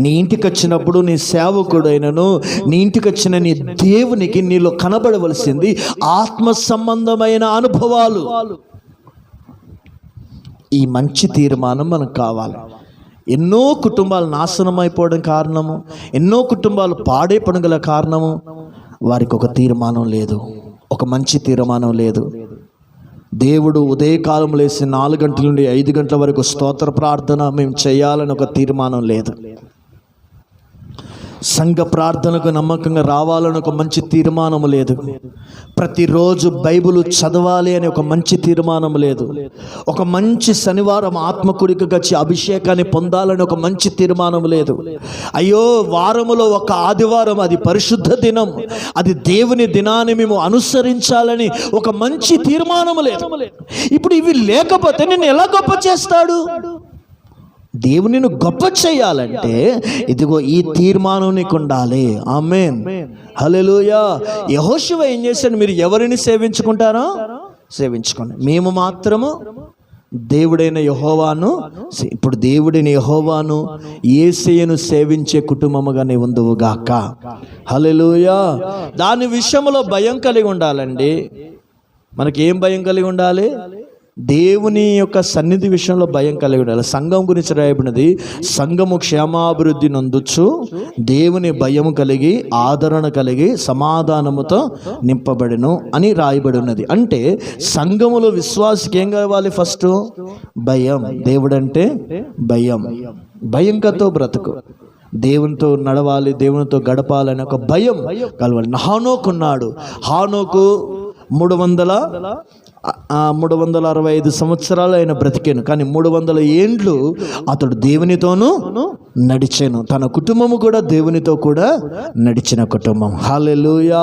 నీ ఇంటికి వచ్చినప్పుడు నీ సేవకుడైనను, నీ ఇంటికి వచ్చిన నీ దేవునికి నీలో కనబడవలసింది ఆత్మ సంబంధమైన అనుభవాలు. ఈ మంచి తీర్మానం మనకు కావాలి. ఎన్నో కుటుంబాలు నాశనం అయిపోవడం కారణము, ఎన్నో కుటుంబాలు పాడైపోవడం గల కారణము వారికి ఒక తీర్మానం లేదు, ఒక మంచి తీర్మానం లేదు. దేవుడు ఉదయకాలం లేసి 4 గంటల నుండి 5 గంటల వరకు స్తోత్ర ప్రార్థన మేము చేయాలని ఒక తీర్మానం లేదు. సంఘ ప్రార్థనకు నమ్మకంగా రావాలని ఒక మంచి తీర్మానం లేదు. ప్రతిరోజు బైబిల్ చదవాలి అని ఒక మంచి తీర్మానం లేదు. ఒక మంచి శనివారం ఆత్మకుడికి వచ్చి అభిషేకాన్ని పొందాలని ఒక మంచి తీర్మానం లేదు. అయ్యో వారములో ఒక ఆదివారం అది పరిశుద్ధ దినం, అది దేవుని దినాన్ని మేము అనుసరించాలని ఒక మంచి తీర్మానం లేదు. ఇప్పుడు ఇవి లేకపోతే నేను ఎలా గొప్ప చేస్తాడు? దేవునిని గొప్ప చేయాలంటే ఇదిగో ఈ తీర్మానం నీకు ఉండాలి. ఆమేన్, హల్లెలూయా. యెహోషువ ఏం చేశాడు? మీరు ఎవరిని సేవించుకుంటారో సేవించుకోండి, మేము మాత్రము దేవుడైన యెహోవాను. ఇప్పుడు దేవుడైన యెహోవాను యేసయ్యను సేవించే కుటుంబముగా నీ ఉందువుగాక. హల్లెలూయా. దాని విషయంలో భయం కలిగి ఉండాలండి. మనకి ఏం భయం కలిగి ఉండాలి? దేవుని యొక్క సన్నిధి విషయంలో భయం కలిగి ఉండాలి. సంఘం గురించి రాయబడినది, సంఘము క్షేమాభివృద్ధి నొందుచు దేవుని భయము కలిగి ఆదరణ కలిగి సమాధానముతో నింపబడెను అని రాయబడి ఉన్నది. అంటే సంఘములో విశ్వాసికి ఏం కావాలి? ఫస్ట్ భయం. దేవుడంటే భయం. భయంతో బ్రతుకు, దేవునితో నడవాలి, దేవునితో గడపాలని ఒక భయం కలవాలి. హానోకు ఉన్నాడు. హానోకు 365 సంవత్సరాలు ఆయన బ్రతికాను, కానీ 300 ఏండ్లు అతడు దేవునితోనూ నడిచాను. తన కుటుంబము కూడా దేవునితో కూడా నడిచిన కుటుంబం. హల్లెలూయా.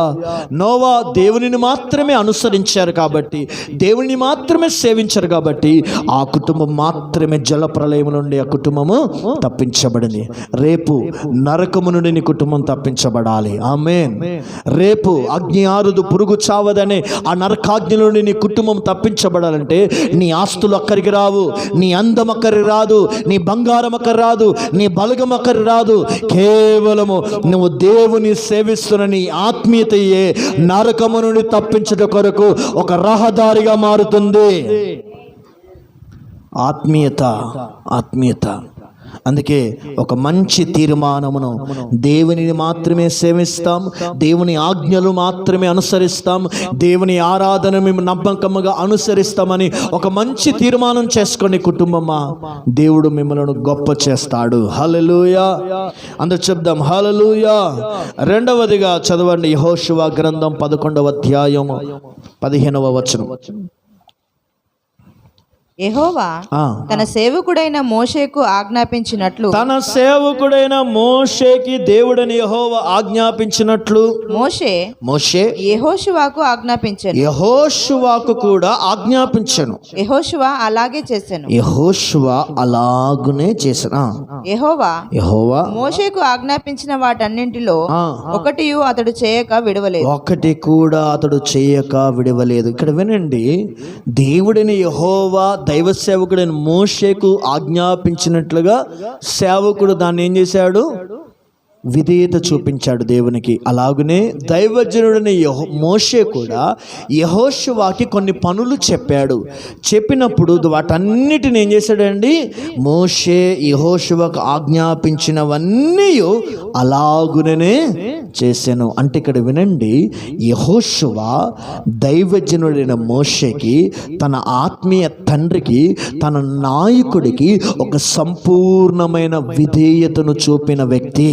నోవా దేవునిని మాత్రమే అనుసరించారు కాబట్టి, దేవుని మాత్రమే సేవించారు కాబట్టి ఆ కుటుంబం మాత్రమే జల ప్రళయం నుండి ఆ కుటుంబము తప్పించబడింది. రేపు నరకము నుండి నీ కుటుంబం తప్పించబడాలి. ఆమేన్. రేపు అగ్ని ఆరుదు పురుగు చావదనే ఆ నరకాగ్ని నుండి నీ కుటుంబం తప్పించబడాలంటే నీ ఆస్తులు అక్కడికి రావు, నీ అందం అక్కడికి రాదు, నీ బంగారం అక్కడి రాదు, నీ బలగం అక్కడికి రాదు. కేవలము నువ్వు దేవుని సేవిస్తున్న నీ ఆత్మీయతయే నరకము నుండి తప్పించుట కొరకు ఒక రహదారిగా మారుతుంది. ఆత్మీయత, ఆత్మీయత. అందుకే ఒక మంచి తీర్మానమును, దేవునిని మాత్రమే సేవిస్తాం, దేవుని ఆజ్ఞలు మాత్రమే అనుసరిస్తాం, దేవుని ఆరాధన మేము నమ్మకముగా అనుసరిస్తామని ఒక మంచి తీర్మానం చేసుకోండి కుటుంబమా. దేవుడు మిమ్మల్ని గొప్ప చేస్తాడు. హల్లెలూయా. అందరూ చెప్దాం హల్లెలూయా. రెండవదిగా చదవండి యెహోషువ గ్రంథం 11వ అధ్యాయము 15వ వచనం. యెహోవా తన సేవకుడైన మోషేకు ఆజ్ఞాపించినట్లు, తన సేవకుడైన మోషేకి దేవుడని యెహోవా ఆజ్ఞాపించినట్లు మోషే యెహోషువకు ఆజ్ఞాపించెను. యెహోషువకు కూడా ఆజ్ఞాపించెను. యెహోషువ అలాగే చేసెను. యెహోషువ అలాగునే చేసెను. యెహోవా మోషేకు ఆజ్ఞాపించిన వాటన్నింటిలో ఒకటి అతడు చేయక విడవలేదు. ఒకటి కూడా అతడు చేయక విడవలేదు. ఇక్కడ వినండి, దేవుడిని యెహోవా దైవ సేవకుడైన మోషేకు ఆజ్ఞాపించినట్లుగా సేవకుడు దాన్ని ఏం చేశాడు? విధేయత చూపించాడు దేవునికి. అలాగనే దైవజనుడైన మోషే కూడా యెహోషువకి కొన్ని పనులు చెప్పాడు. చెప్పినప్పుడు వాటన్నిటిని ఏం చేశాడండి? మోషే యెహోషువకు ఆజ్ఞాపించినవన్నీ అలాగునే చేశాను. అంటే ఇక్కడ వినండి, యెహోషువ దైవజనుడైన మోషేకి, తన ఆత్మీయ తండ్రికి, తన నాయకుడికి ఒక సంపూర్ణమైన విధేయతను చూపిన వ్యక్తి.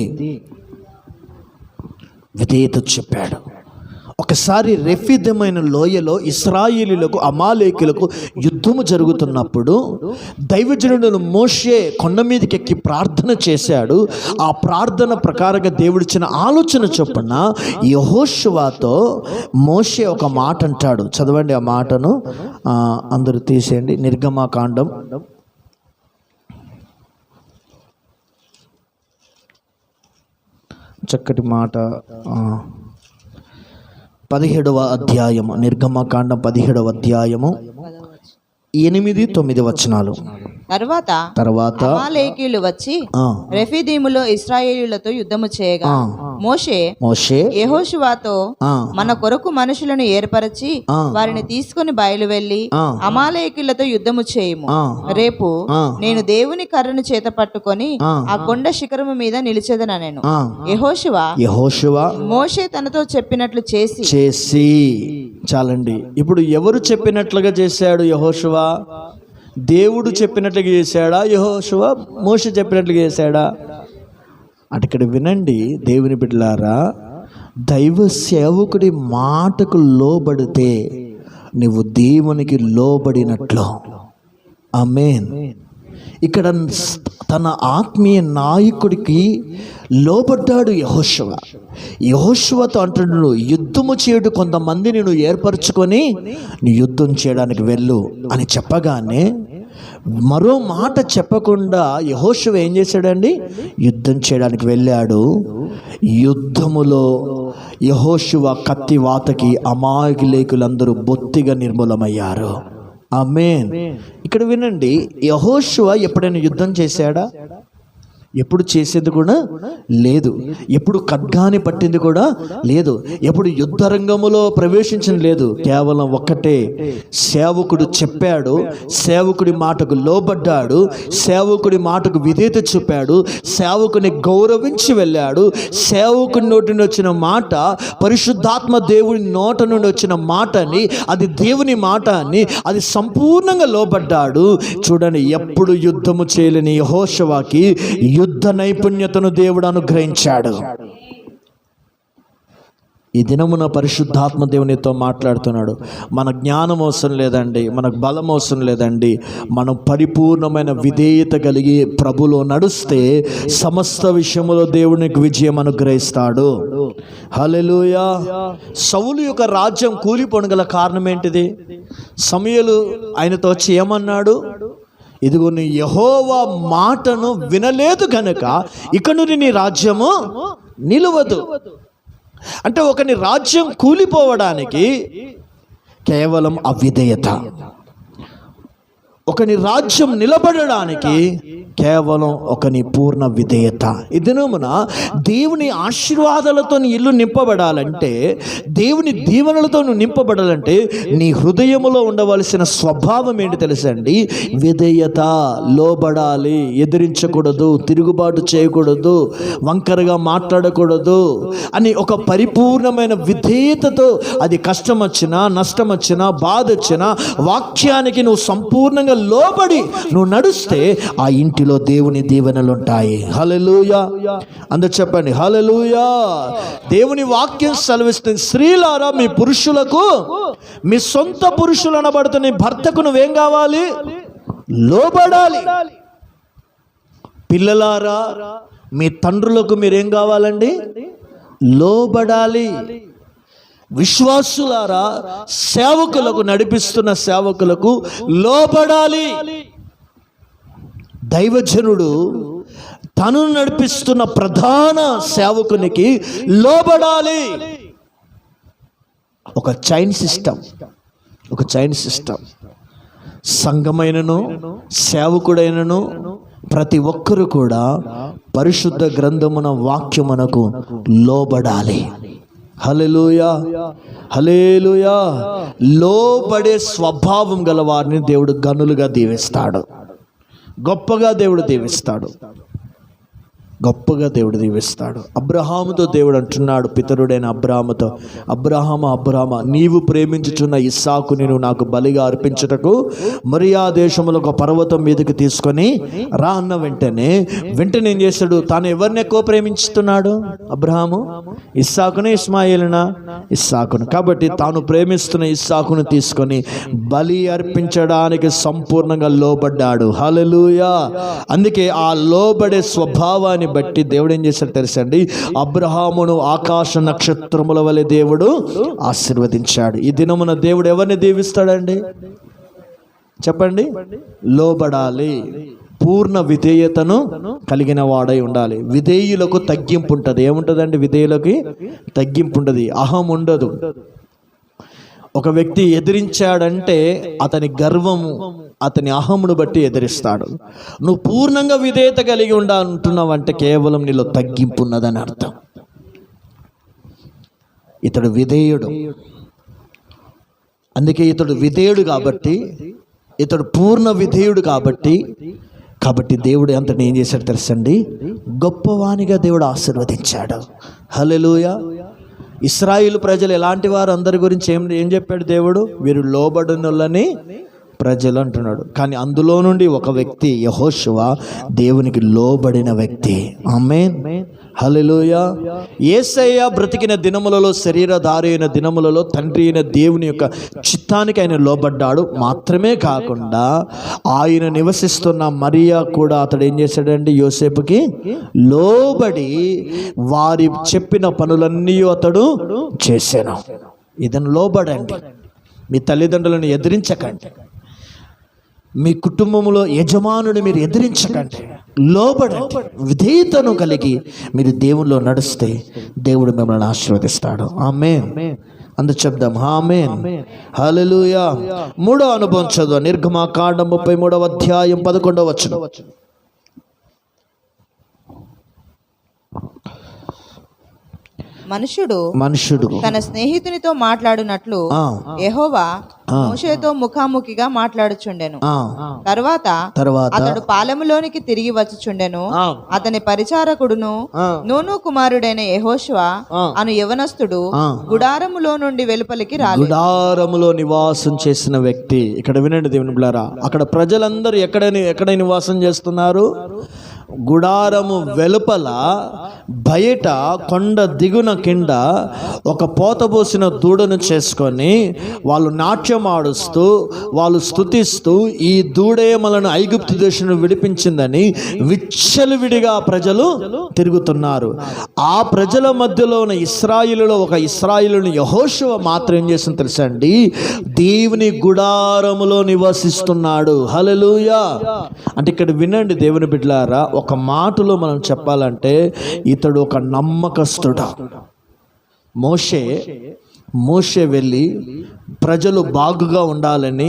విధేయత చెప్పాడు. ఒకసారి రెఫీదమైన లోయలో ఇశ్రాయేలీయులకు అమాలేకులకు యుద్ధము జరుగుతున్నప్పుడు దైవజనుడు మోషే కొండ మీదకి ఎక్కి ప్రార్థన చేశాడు. ఆ ప్రార్థన ప్రకారంగా దేవుడిచ్చిన ఆలోచన చొప్పున యెహోషువతో మోషే ఒక మాట అంటాడు. చదవండి ఆ మాటను, అందరూ తీసేయండి. నిర్గమకాండం 17వ అధ్యాయము, నిర్గమకాండం 17వ అధ్యాయము 8-9 వచనాలు. తర్వాత తర్వాత అమాలేకీయులు వచ్చి ఆ, రెఫీదీములో ఇశ్రాయేలీయులతో యుద్ధము చేయగా మోషే యెహోషువతో ఆ, మన కొరకు మనుషులను ఏర్పరచి వారిని తీసుకుని బయలు వెళ్లి అమాలేకీయులతో యుద్ధము చేయము. రేపు నేను దేవుని కర్రను చేత పట్టుకొని ఆ కొండ శిఖరము మీద నిలిచెదనెను. యెహోషువ మోషే తనతో చెప్పినట్లు చేసి చాలండి. ఇప్పుడు ఎవరు చెప్పినట్లుగా చేశాడు యెహోషువ? దేవుడు చెప్పినట్లుగా చేశాడా? యెహోషువ మోషే చెప్పినట్లుగా చేశాడా? అంటే ఇక్కడ వినండి దేవుని బిడ్డలారా, దైవ సేవకుడి మాటకు లోబడితే నువ్వు దేవునికి లోబడినట్లు. ఆమేన్. ఇక్కడ తన ఆత్మీయ నాయకుడికి లోబడ్డాడు యెహోషువ. యెహోషువతో అంటున్నాడు, యుద్ధము చేయడు కొంతమందిని నువ్వు ఏర్పరచుకొని నీ యుద్ధం చేయడానికి వెళ్ళు అని చెప్పగానే మరో మాట చెప్పకుండా యెహోషువ ఏం చేశాడండి? యుద్ధం చేయడానికి వెళ్ళాడు. యుద్ధములో యెహోషువ కత్తి వాతకి అమాయకులందరూ బొత్తిగా నిర్మూలమయ్యారు. ఆమేన్. ఇక్కడ వినండి, యెహోషువ ఎప్పుడైనా యుద్ధం చేశాడా? ఎప్పుడు చేసేది కూడా లేదు. ఎప్పుడు ఖడ్గాని పట్టింది కూడా లేదు. ఎప్పుడు యుద్ధ రంగములో ప్రవేశించింది లేదు. కేవలం ఒక్కటే, సేవకుడు చెప్పాడు, సేవకుడి మాటకు లోబడ్డాడు, సేవకుడి మాటకు విధేయత చూపాడు, సేవకుని గౌరవించి వెళ్ళాడు. సేవకుడి నోటి నుండి వచ్చిన మాట పరిశుద్ధాత్మ దేవుడి నోట నుండి వచ్చిన మాటని, అది దేవుని మాట అని అది సంపూర్ణంగా లోబడ్డాడు. చూడండి, ఎప్పుడు యుద్ధము చేయలేని యెహోషువకి యుద్ధ నైపుణ్యతను దేవుడు అనుగ్రహించాడు. ఈ దినమున పరిశుద్ధాత్మ దేవునితో మాట్లాడుతున్నాడు. మన జ్ఞానం అవసరం లేదండి, మనకు బలం అవసరం లేదండి. మనం పరిపూర్ణమైన విధేయత కలిగి ప్రభులో నడుస్తే సమస్త విషయములో దేవునికి విజయం అనుగ్రహిస్తాడు. హల్లెలూయా. సౌలు యొక్క రాజ్యం కూలిపోవడం గల కారణం ఏంటిది? సమూయేలు ఆయనతో వచ్చి ఏమన్నాడు? ఇదిగో నీ యెహోవా మాటను వినలేదు గనుక ఇక నుండి నీ రాజ్యము నిలవదు. అంటే ఒకని రాజ్యం కూలిపోవడానికి కేవలం అవిధేయత, ఒకని రాజ్యం నిలబడడానికి కేవలం ఒకని పూర్ణ విధేయత. ఈ దినమున దేవుని ఆశీర్వాదాలతో నీ ఇల్లు నింపబడాలంటే, దేవుని దీవెనలతో నువ్వు నింపబడాలంటే నీ హృదయములో ఉండవలసిన స్వభావం ఏంటి తెలుసండి? విధేయత. లోబడాలి, ఎదిరించకూడదు, తిరుగుబాటు చేయకూడదు, వంకరగా మాట్లాడకూడదు అని ఒక పరిపూర్ణమైన విధేయతతో, అది కష్టం వచ్చినా, నష్టం వచ్చినా, బాధ వచ్చినా వాక్యానికి నువ్వు సంపూర్ణంగా లోబడి నువ్వు నడుస్తే ఆ ఇంటిలో దేవుని దీవెనలు ఉంటాయి. హల్లెలూయా. అందరూ చెప్పండి హల్లెలూయా. దేవుని వాక్యం సెలవిస్తుంది, స్త్రీలారా మీ పురుషులకు, మీ సొంత పురుషులు అనబడుతున్న భర్తకు నువ్వేం కావాలి? లోబడాలి. పిల్లలారా మీ తండ్రులకు మీరేం కావాలండి? లోబడాలి. విశ్వాసులారా సేవకులకు, నడిపిస్తున్న సేవకులకు లోబడాలి. దైవజనుడు తను నడిపిస్తున్న ప్రధాన సేవకునికి లోబడాలి. ఒక చైన్ సిస్టమ్. సంఘమైనను సేవకుడైనను ప్రతి ఒక్కరు కూడా పరిశుద్ధ గ్రంథమున వాక్యమునకు లోబడాలి. హల్లెలూయా, హల్లెలూయా. లోబడే స్వభావం గల వారిని దేవుడు గనులుగా దీవిస్తాడు. గొప్పగా దేవుడు దీవిస్తాడు. అబ్రహాముతో దేవుడు అంటున్నాడు, పితరుడైన అబ్రాహాముతో, అబ్రహామా నీవు ప్రేమించుచున్న ఇస్సాకుని నువ్వు నాకు బలిగా అర్పించుటకు మొరియా దేశములో ఒక పర్వతం మీదకి తీసుకొని రా అన్న వెంటనే ఏం చేశాడు? తాను ఎవరిని ఎక్కువ ప్రేమించుతున్నాడు? అబ్రహాము ఇస్సాకుని, ఇస్మాయిలునా? ఇస్సాకును. కాబట్టి తాను ప్రేమిస్తున్న ఇస్సాకును తీసుకొని బలి అర్పించడానికి సంపూర్ణంగా లోబడ్డాడు. హల్లెలూయా. అందుకే ఆ లోబడే స్వభావాన్ని బట్టి దేవుడు ఏం చేశాడు తెలుసండి? అబ్రహామును ఆకాశ నక్షత్రముల వలె దేవుడు ఆశీర్వదించాడు. ఈ దినమున దేవుడు ఎవరిని దీవిస్తాడండి? చెప్పండి. లోబడాలి, పూర్ణ విధేయతను కలిగిన వాడై ఉండాలి. విధేయులకు తగ్గింపు ఉంటుంది. ఏముంటుందండి? విధేయులకి తగ్గింపు ఉంటుంది, అహం ఉండదు. ఒక వ్యక్తి ఎదిరించాడంటే అతని గర్వము అతని అహమును బట్టి ఎదిరిస్తాడు. నువ్వు పూర్ణంగా విధేయత కలిగి ఉండాలంటున్నావంటే కేవలం నీలో తగ్గింపు ఉన్నదని అర్థం. ఇతడు విధేయుడు, అందుకే ఇతడు విధేయుడు కాబట్టి, ఇతడు పూర్ణ విధేయుడు కాబట్టి దేవుడు అంతని ఏం చేశాడు తెలుసండి, గొప్పవానిగా దేవుడు ఆశీర్వదించాడు. హల్లెలూయా. ఇశ్రాయేలు ప్రజలు ఎలాంటి వారు, అందరి గురించి ఏం చెప్పాడు దేవుడు, వీరు లోబడినోళ్ళని ప్రజలు అంటున్నాడు. కానీ అందులో నుండి ఒక వ్యక్తి యెహోషువ దేవునికి లోబడిన వ్యక్తి. ఆమేన్, హల్లెలూయా. యేసయ్య బ్రతికిన దినములలో, శరీరధారి అయిన దినములలో తండ్రి అయిన దేవుని యొక్క చిత్తానికి ఆయన లోబడ్డాడు. మాత్రమే కాకుండా ఆయన నివసిస్తున్న మరియా కూడా అతడు ఏం చేశాడండి, యోసేపుకి లోబడి వారి చెప్పిన పనులన్నీ అతడు చేశాను. ఇదని లోబడండి. మీ తల్లిదండ్రులను ఎదిరించకండి, మీ కుటుంబంలో యజమానుని మీరు ఎదిరించకండి, లోబడండి. విధేయతను కలిగి మీరు దేవునిలో నడిస్తే దేవుడు మిమ్మల్ని ఆశీర్వదిస్తాడు. ఆమేన్. అందరూ చెప్దాం ఆమేన్, హల్లెలూయా. మూడో అనుభవం చదువు, నిర్గమాకాండం 33వ అధ్యాయం 11వ వచనం. మనుషుడు తన స్నేహితునితో మాట్లాడునట్లు యెహోవా మోషేతో ముఖాముఖిగా మాట్లాడుచుండెను. తర్వాత అతడు పాలెములోనికి తిరిగి వచ్చుచుండెను. అతని పరిచారకుడును నూను కుమారుడైన యెహోషువ అను యవనస్తుడు గుడారములో నుండి వెలుపలికి రాలేదు. గుడారములో నివాసం చేసిన వ్యక్తి. ఇక్కడ వినండి దేవుని బిడ్డలారా, అక్కడ ప్రజలందరూ ఎక్కడ నివాసం చేస్తున్నారు, గుడారము వెలుపల బయట కొండ దిగున కింద ఒక పోతపోసిన దూడను చేసుకొని వాళ్ళు నాట్యం ఆడుస్తూ, వాళ్ళు స్తుతిస్తూ, ఈ దూడే మనను ఐగుప్తు దేశం విడిపించిందని విచ్చలవిడిగా ప్రజలు తిరుగుతున్నారు. ఆ ప్రజల మధ్యలో ఉన్న ఇశ్రాయేలులో ఒక ఇశ్రాయేలుని యెహోషువ మాత్రం ఏం చేసింది తెలుసా అండి, దేవుని గుడారములో నివసిస్తున్నాడు. హల్లెలూయా. అంటే ఇక్కడ వినండి దేవుని బిడ్డలారా, ఒక మాటలో మనం చెప్పాలంటే ఇతడు ఒక నమ్మకస్తుడు. మోషే వెళ్ళి ప్రజలు బాగుగా ఉండాలని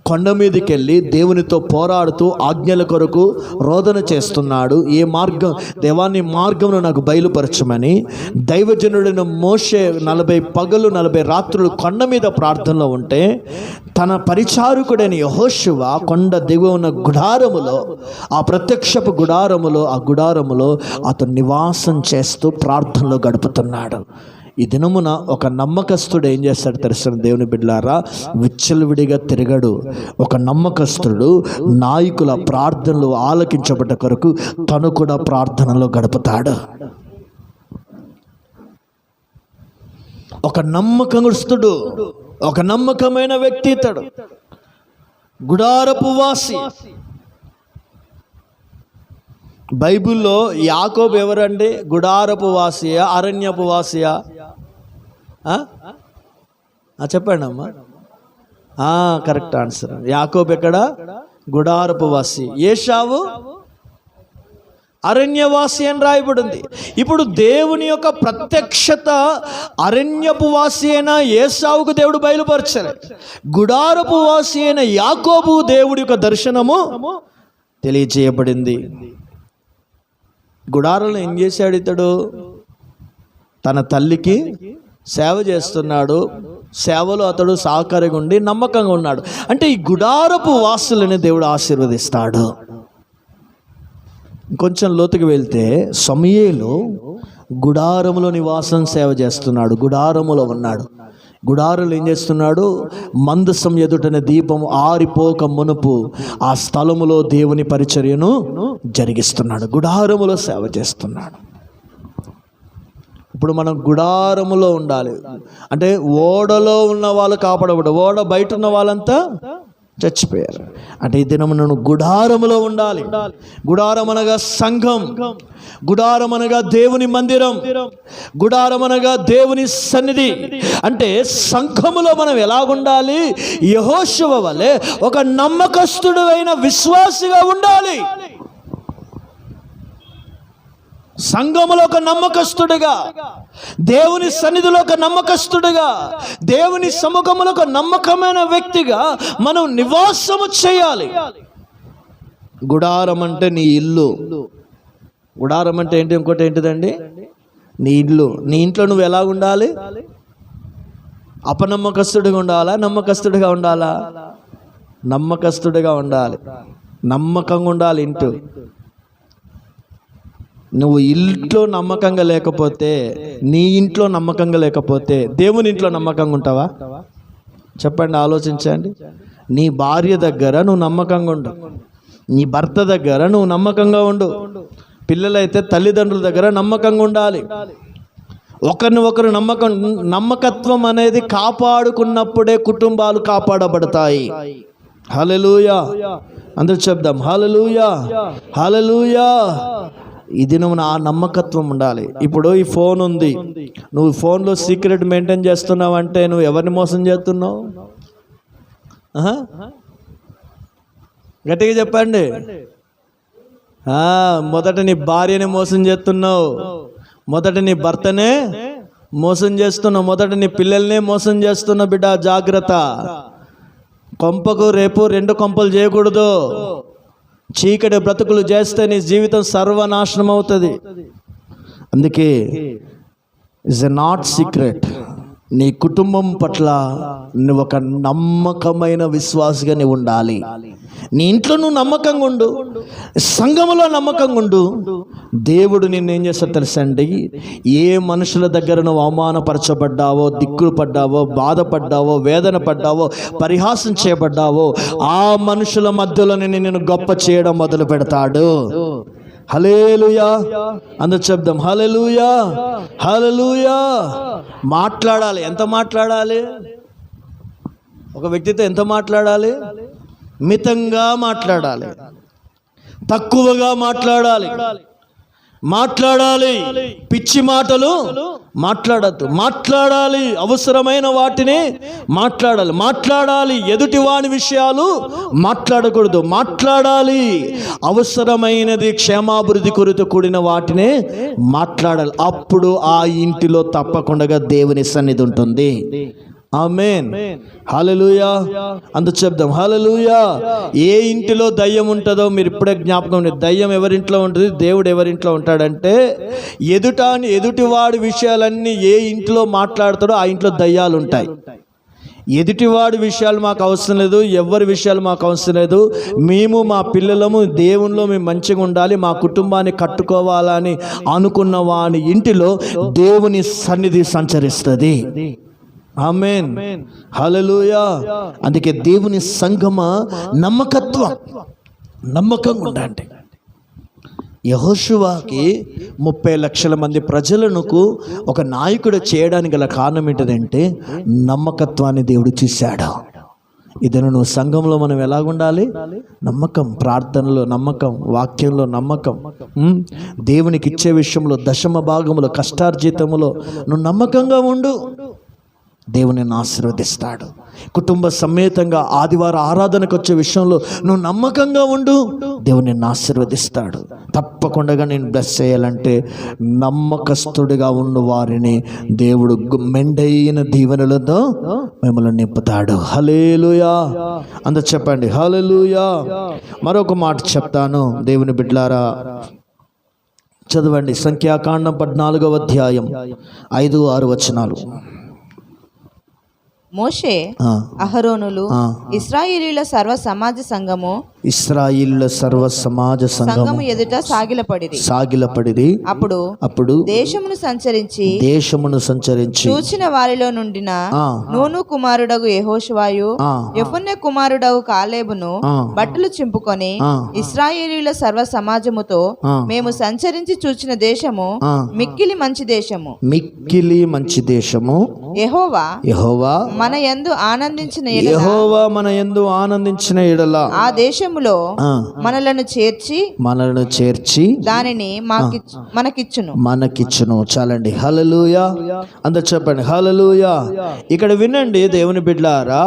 కొండ మీదకి వెళ్ళి దేవునితో పోరాడుతూ ఆజ్ఞల కొరకు రోదన చేస్తున్నాడు. ఏ మార్గం, దేవాన్ని మార్గంలో నాకు బయలుపరచమని దైవజనుడైన మోషే 40 పగలు 40 రాత్రులు కొండ మీద ప్రార్థనలో ఉంటే, తన పరిచారకుడైన యెహోషువ కొండ దిగువ ఉన్న గుడారములో, ఆ ప్రత్యక్షపు గుడారములో అతను నివాసం చేస్తూ ప్రార్థనలో గడుపుతున్నాడు. ఈ దినమున ఒక నమ్మకస్తుడు ఏం చేస్తాడు తెలుసు దేవుని బిడ్డలారా, విచ్చలవిడిగా తిరగడు. ఒక నమ్మకస్తుడు నాయకుల ప్రార్థనలు ఆలకించబడ్డ కొరకు తను కూడా ప్రార్థనలో గడుపుతాడు. ఒక నమ్మకస్తుడు, ఒక నమ్మకమైన వ్యక్తి ఇతడు, గుడారపు వాసి. బైబిల్లో యాకోబు ఎవరండి, గుడారపు వాసియా, అరణ్యపు వాసియా? చెప్పండి అమ్మా. Correct answer. యాకోబు ఎక్కడ, గుడారపు వాసి. ఏశావు అరణ్యవాసి అని రాయబడింది. ఇప్పుడు దేవుని యొక్క ప్రత్యక్షత అరణ్యపు వాసి అయిన ఏశావుకు దేవుడు బయలుపరచాలి. గుడారపు వాసి అయిన యాకోబు దేవుడి యొక్క దర్శనము తెలియజేయబడింది. గుడారంలో ఏం చేశాడు ఇతడు, తన తల్లికి సేవ చేస్తున్నాడు. సేవలో అతడు సహకారిగా ఉండి నమ్మకంగా ఉన్నాడు. అంటే ఈ గుడారపు వాసులని దేవుడు ఆశీర్వదిస్తాడు. కొంచెం లోతుకు వెళ్తే సమూయేలు గుడారములో నివాసం సేవ చేస్తున్నాడు, గుడారములో ఉన్నాడు. గుడారులు ఏం చేస్తున్నాడు, మందసం ఎదుటనే దీపం ఆరిపోక మునుపు ఆ స్థలములో దేవుని పరిచర్యను జరిగిస్తున్నాడు, గుడారములో సేవ చేస్తున్నాడు. ఇప్పుడు మనం గుడారములో ఉండాలి అంటే ఓడలో ఉన్న వాళ్ళు కాపాడబడ్డారు, ఓడ బయట ఉన్న వాళ్ళంతా చచ్చిపోయారు. అంటే ఈ దినం నువ్వు గుడారములో ఉండాలి. గుడారం అనగా సంఘం, గుడారం అనగా దేవుని మందిరం, గుడారం అనగా దేవుని సన్నిధి. అంటే సంఘములో మనం ఎలాగుండాలి, యెహోషువ వలె ఒక నమ్మకస్తుడు అయిన విశ్వాసిగా ఉండాలి. సంఘములో ఒక నమ్మకస్తుడిగా, దేవుని సన్నిధిలో ఒక నమ్మకస్తుడిగా, దేవుని సముఖములో ఒక నమ్మకమైన వ్యక్తిగా మనం నివాసము చేయాలి. గుడారం అంటే నీ ఇల్లు. గుడారం అంటే ఏంటి? ఇంకోటి ఏంటిదండి? నీ ఇల్లు. నీ ఇంట్లో నువ్వు ఎలా ఉండాలి? అపనమ్మకస్తుడిగా ఉండాలా? నమ్మకస్తుడిగా ఉండాలా? నమ్మకస్తుడిగా ఉండాలి. నమ్మకంగా ఉండాలి ఇంటూ. నువ్వు ఇంట్లో నమ్మకంగా లేకపోతే, నీ ఇంట్లో నమ్మకంగా లేకపోతే దేవుని ఇంట్లో నమ్మకంగా ఉంటావా? చెప్పండి, ఆలోచించండి. నీ భార్య దగ్గర నువ్వు నమ్మకంగా ఉండు, నీ భర్త దగ్గర నువ్వు నమ్మకంగా ఉండు, పిల్లలైతే తల్లిదండ్రుల దగ్గర నమ్మకంగా ఉండాలి. ఒకరిని ఒకరు నమ్మకత్వం అనేది కాపాడుకున్నప్పుడే కుటుంబాలు కాపాడబడతాయి. హల్లెలూయా, అందరూ చెప్దాం హల్లెలూయా, హల్లెలూయా. ఇది నువ్వు ఆ నమ్మకత్వం ఉండాలి. ఇప్పుడు ఈ ఫోన్ ఉంది, నువ్వు ఫోన్లో సీక్రెట్ మెయింటైన్ చేస్తున్నావు అంటే నువ్వు ఎవరిని మోసం చేస్తున్నావు? గట్టిగా చెప్పండి. మొదట నీ భార్యని మోసం చేస్తున్నావు, మొదట నీ భర్తనే మోసం చేస్తున్నావు, మొదట నీ పిల్లల్నే మోసం చేస్తున్నావు. బిడ్డ జాగ్రత్త. కొంపకు రేపు రెండు కొంపలు చేయకూడదు. చీకటి బ్రతుకులు చేస్తే నీ జీవితం సర్వనాశనం అవుతుంది. అందుకే ఇట్స్ ఎ నాట్ సీక్రెట్, నీ కుటుంబం పట్ల నువ్వు ఒక నమ్మకమైన విశ్వాసిగా నువ్వు ఉండాలి. నీ ఇంట్లో నువ్వు నమ్మకంగా ఉండు, సంఘములో నమ్మకంగా ఉండు. దేవుడు నిన్ను ఏం చేస్తాడు తెలుసండి? ఏ మనుషుల దగ్గర నువ్వు అవమానపరచబడ్డావో, దిక్కులు పడ్డావో, బాధపడ్డావో, వేదన పడ్డావో, పరిహాసం చేయబడ్డావో, ఆ మనుషుల మధ్యలోనే నిన్ను గొప్ప చేయడం మొదలు పెడతాడు. హల్లెలూయా, అందరూ చెప్దాం హల్లెలూయా, హల్లెలూయా. మాట్లాడాలి. ఎంత మాట్లాడాలి? ఒక వ్యక్తితో ఎంత మాట్లాడాలి? మితంగా మాట్లాడాలి, తక్కువగా మాట్లాడాలి. పిచ్చి మాటలు మాట్లాడద్దు. మాట్లాడాలి, అవసరమైన వాటిని మాట్లాడాలి. ఎదుటి వాని విషయాలు మాట్లాడకూడదు. మాట్లాడాలి, అవసరమైనది క్షేమాభివృద్ధి కొరత కూడిన వాటినే మాట్లాడాలి. అప్పుడు ఆ ఇంటిలో తప్పకుండా దేవుని సన్నిధి ఉంటుంది. ఆమేన్, హల్లెలూయా. అందుకు చెప్దాం హల్లెలూయా. ఏ ఇంటిలో దయ్యం ఉంటుందో మీరు ఇప్పుడే జ్ఞాపకం ఉంది. దయ్యం ఎవరింట్లో ఉంటుంది? దేవుడు ఎవరింట్లో ఉంటాడంటే, ఎదుటివాడి విషయాలన్నీ ఏ ఇంట్లో మాట్లాడతాడో ఆ ఇంట్లో దయ్యాలు ఉంటాయి. ఎదుటివాడి విషయాలు మాకు అవసరం లేదు, ఎవరి విషయాలు మాకు అవసరం లేదు. మేము మా పిల్లలము దేవునిలో మేము మంచిగా ఉండాలి, మా కుటుంబాన్ని కట్టుకోవాలని అనుకున్న వాని ఇంటిలో దేవుని సన్నిధి సంచరిస్తుంది. ఆమేన్, హల్లెలూయా. అందుకే దేవుని సంఘమ నమ్మకంగా ఉండండి. యెహోషువకి 30 లక్షల మంది ప్రజలను ఒక నాయకుడు చేయడానికి గల కారణం ఏంటంటే నమ్మకత్వాన్ని దేవుడు చూశాడు. ఇదను నువ్వు సంఘంలో మనం ఎలాగుండాలి? నమ్మకం, ప్రార్థనలో నమ్మకం, వాక్యంలో నమ్మకం, దేవునికి ఇచ్చే విషయంలో దశమ భాగములో, కష్టార్జితములో నువ్వు నమ్మకంగా ఉండు. దేవుని ఆశీర్వదిస్తాడు. కుటుంబ సమేతంగా ఆదివారం ఆరాధనకు వచ్చే విషయంలో నువ్వు నమ్మకంగా ఉండు, దేవుని ఆశీర్వదిస్తాడు. తప్పకుండా నేను బ్లెస్ చేయాలంటే నమ్మకస్తుడిగా ఉన్న వారిని దేవుడు మెండైన దీవెనలతో మిమ్మల్ని నింపుతాడు. హల్లెలూయా, అందరూ చెప్పండి హల్లెలూయా. మరొక మాట చెప్తాను, దేవుని బిడ్డలారా చదవండి. సంఖ్యాకాండం 14వ అధ్యాయం 5-6 వచనాలు. మోషే, అహరోనులు, ఇశ్రాయేలీయుల సర్వ సమాజ సంఘము ఎదుట సాగిలపడిరి. అప్పుడు దేశమును సంచరించి చూచిన వారిలో నుండిన నూను కుమారుడగు యెహోషువయు, యెఫున్నె కుమారుడగు కాలేబును బట్టలు చింపుకొని ఇశ్రాయేలీయుల సర్వ సమాజముతో, మేము సంచరించి చూచిన దేశము మిక్కిలి మంచి దేశము. యెహోవా మన యందు ఆనందించిన ఎడల ఆ దేశములో మనలను చేర్చి దానిని మనకిచ్చును. చాలండి, హల్లెలూయా. అందరూ చెప్పండి హల్లెలూయా. ఇక్కడ వినండి దేవుని బిడ్డలారా,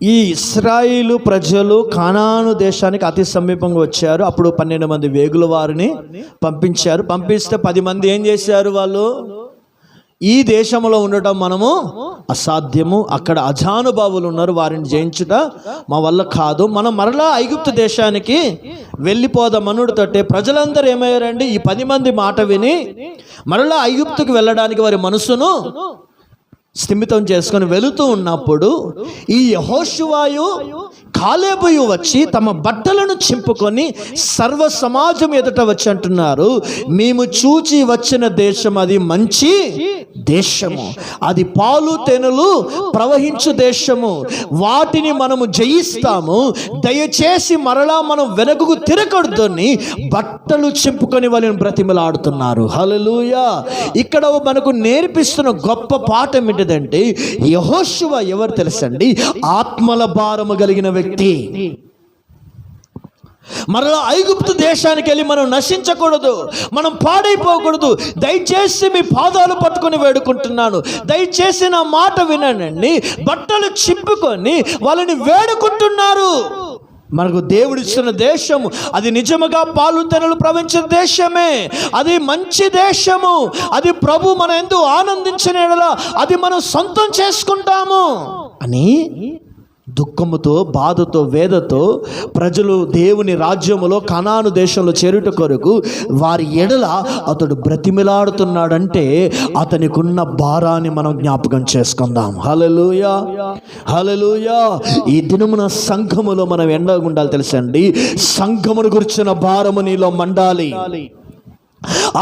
ఈ ఇశ్రాయేలు ప్రజలు కానాను దేశానికి అతి సమీపంగా వచ్చారు. అప్పుడు 12 మంది వేగుల వారిని పంపించారు. పంపిస్తే 10 మంది ఏం చేశారు? వాళ్ళు ఈ దేశంలో ఉండటం మనము అసాధ్యము, అక్కడ అజానుభావులు ఉన్నారు, వారిని జయించుట మా వల్ల కాదు, మనం మరలా ఐగుప్తు దేశానికి వెళ్ళిపోదాం అనుడితోటే ప్రజలందరూ ఏమయ్యారండి? ఈ 10 మంది మాట విని మరలా ఐగుప్తుకు వెళ్ళడానికి వారి మనసును స్థిమితం చేసుకొని వెళుతూ ఉన్నప్పుడు ఈ యెహోషువయు కాలేబు వచ్చి తమ బట్టలను చింపుకొని సర్వ సమాజం ఎదుట వచ్చి అంటున్నారు, మేము చూచి వచ్చిన దేశం అది మంచి దేశము, అది పాలు తేనెలు ప్రవహించు దేశము, వాటిని మనము జయిస్తాము, దయచేసి మరలా మనం వెనకకు తిరగొద్దని బట్టలు చింపుకొని వాళ్ళని బ్రతిమలాడుతున్నారు. హల్లెలూయా. ఇక్కడ మనకు నేర్పిస్తున్న గొప్ప పాఠం ఏంటంటే, యెహోషువ ఎవరు తెలుసండి? ఆత్మల భారము కలిగిన వ్యక్తి. మరలా ఐగుప్తు దేశానికి వెళ్ళి మనం నశించకూడదు, మనం పాడైపోకూడదు. దయచేసి మీ పాదాలు పట్టుకొని వేడుకుంటున్నాను, దయచేసి నా మాట వినండి. బట్టలు చింపుకొని వాళ్ళని వేడుకుంటున్నారు. మనకు దేవుడిస్తున్న దేశము అది నిజముగా పాలు తెనలు ప్రవహించిన దేశమే, అది మంచి దేశము, అది ప్రభు మన యందు ఆనందించిన యెడల అది మనం సొంతం చేసుకుంటాము అని దుఃఖముతో, బాధతో, వేదతో ప్రజలు దేవుని రాజ్యములో కనాను దేశంలో చేరుట కొరకు వారి ఎడల అతడు బ్రతిమిలాడుతున్నాడంటే అతనికున్న భారాన్ని మనం జ్ఞాపకం చేసుకుందాం. హల్లెలూయా, హల్లెలూయా. ఈ దినమున సంఘములో మనం ఎండగా ఉండాలి తెలుసండి. సంఘమును గురించిన భారము నీలో మండాలి,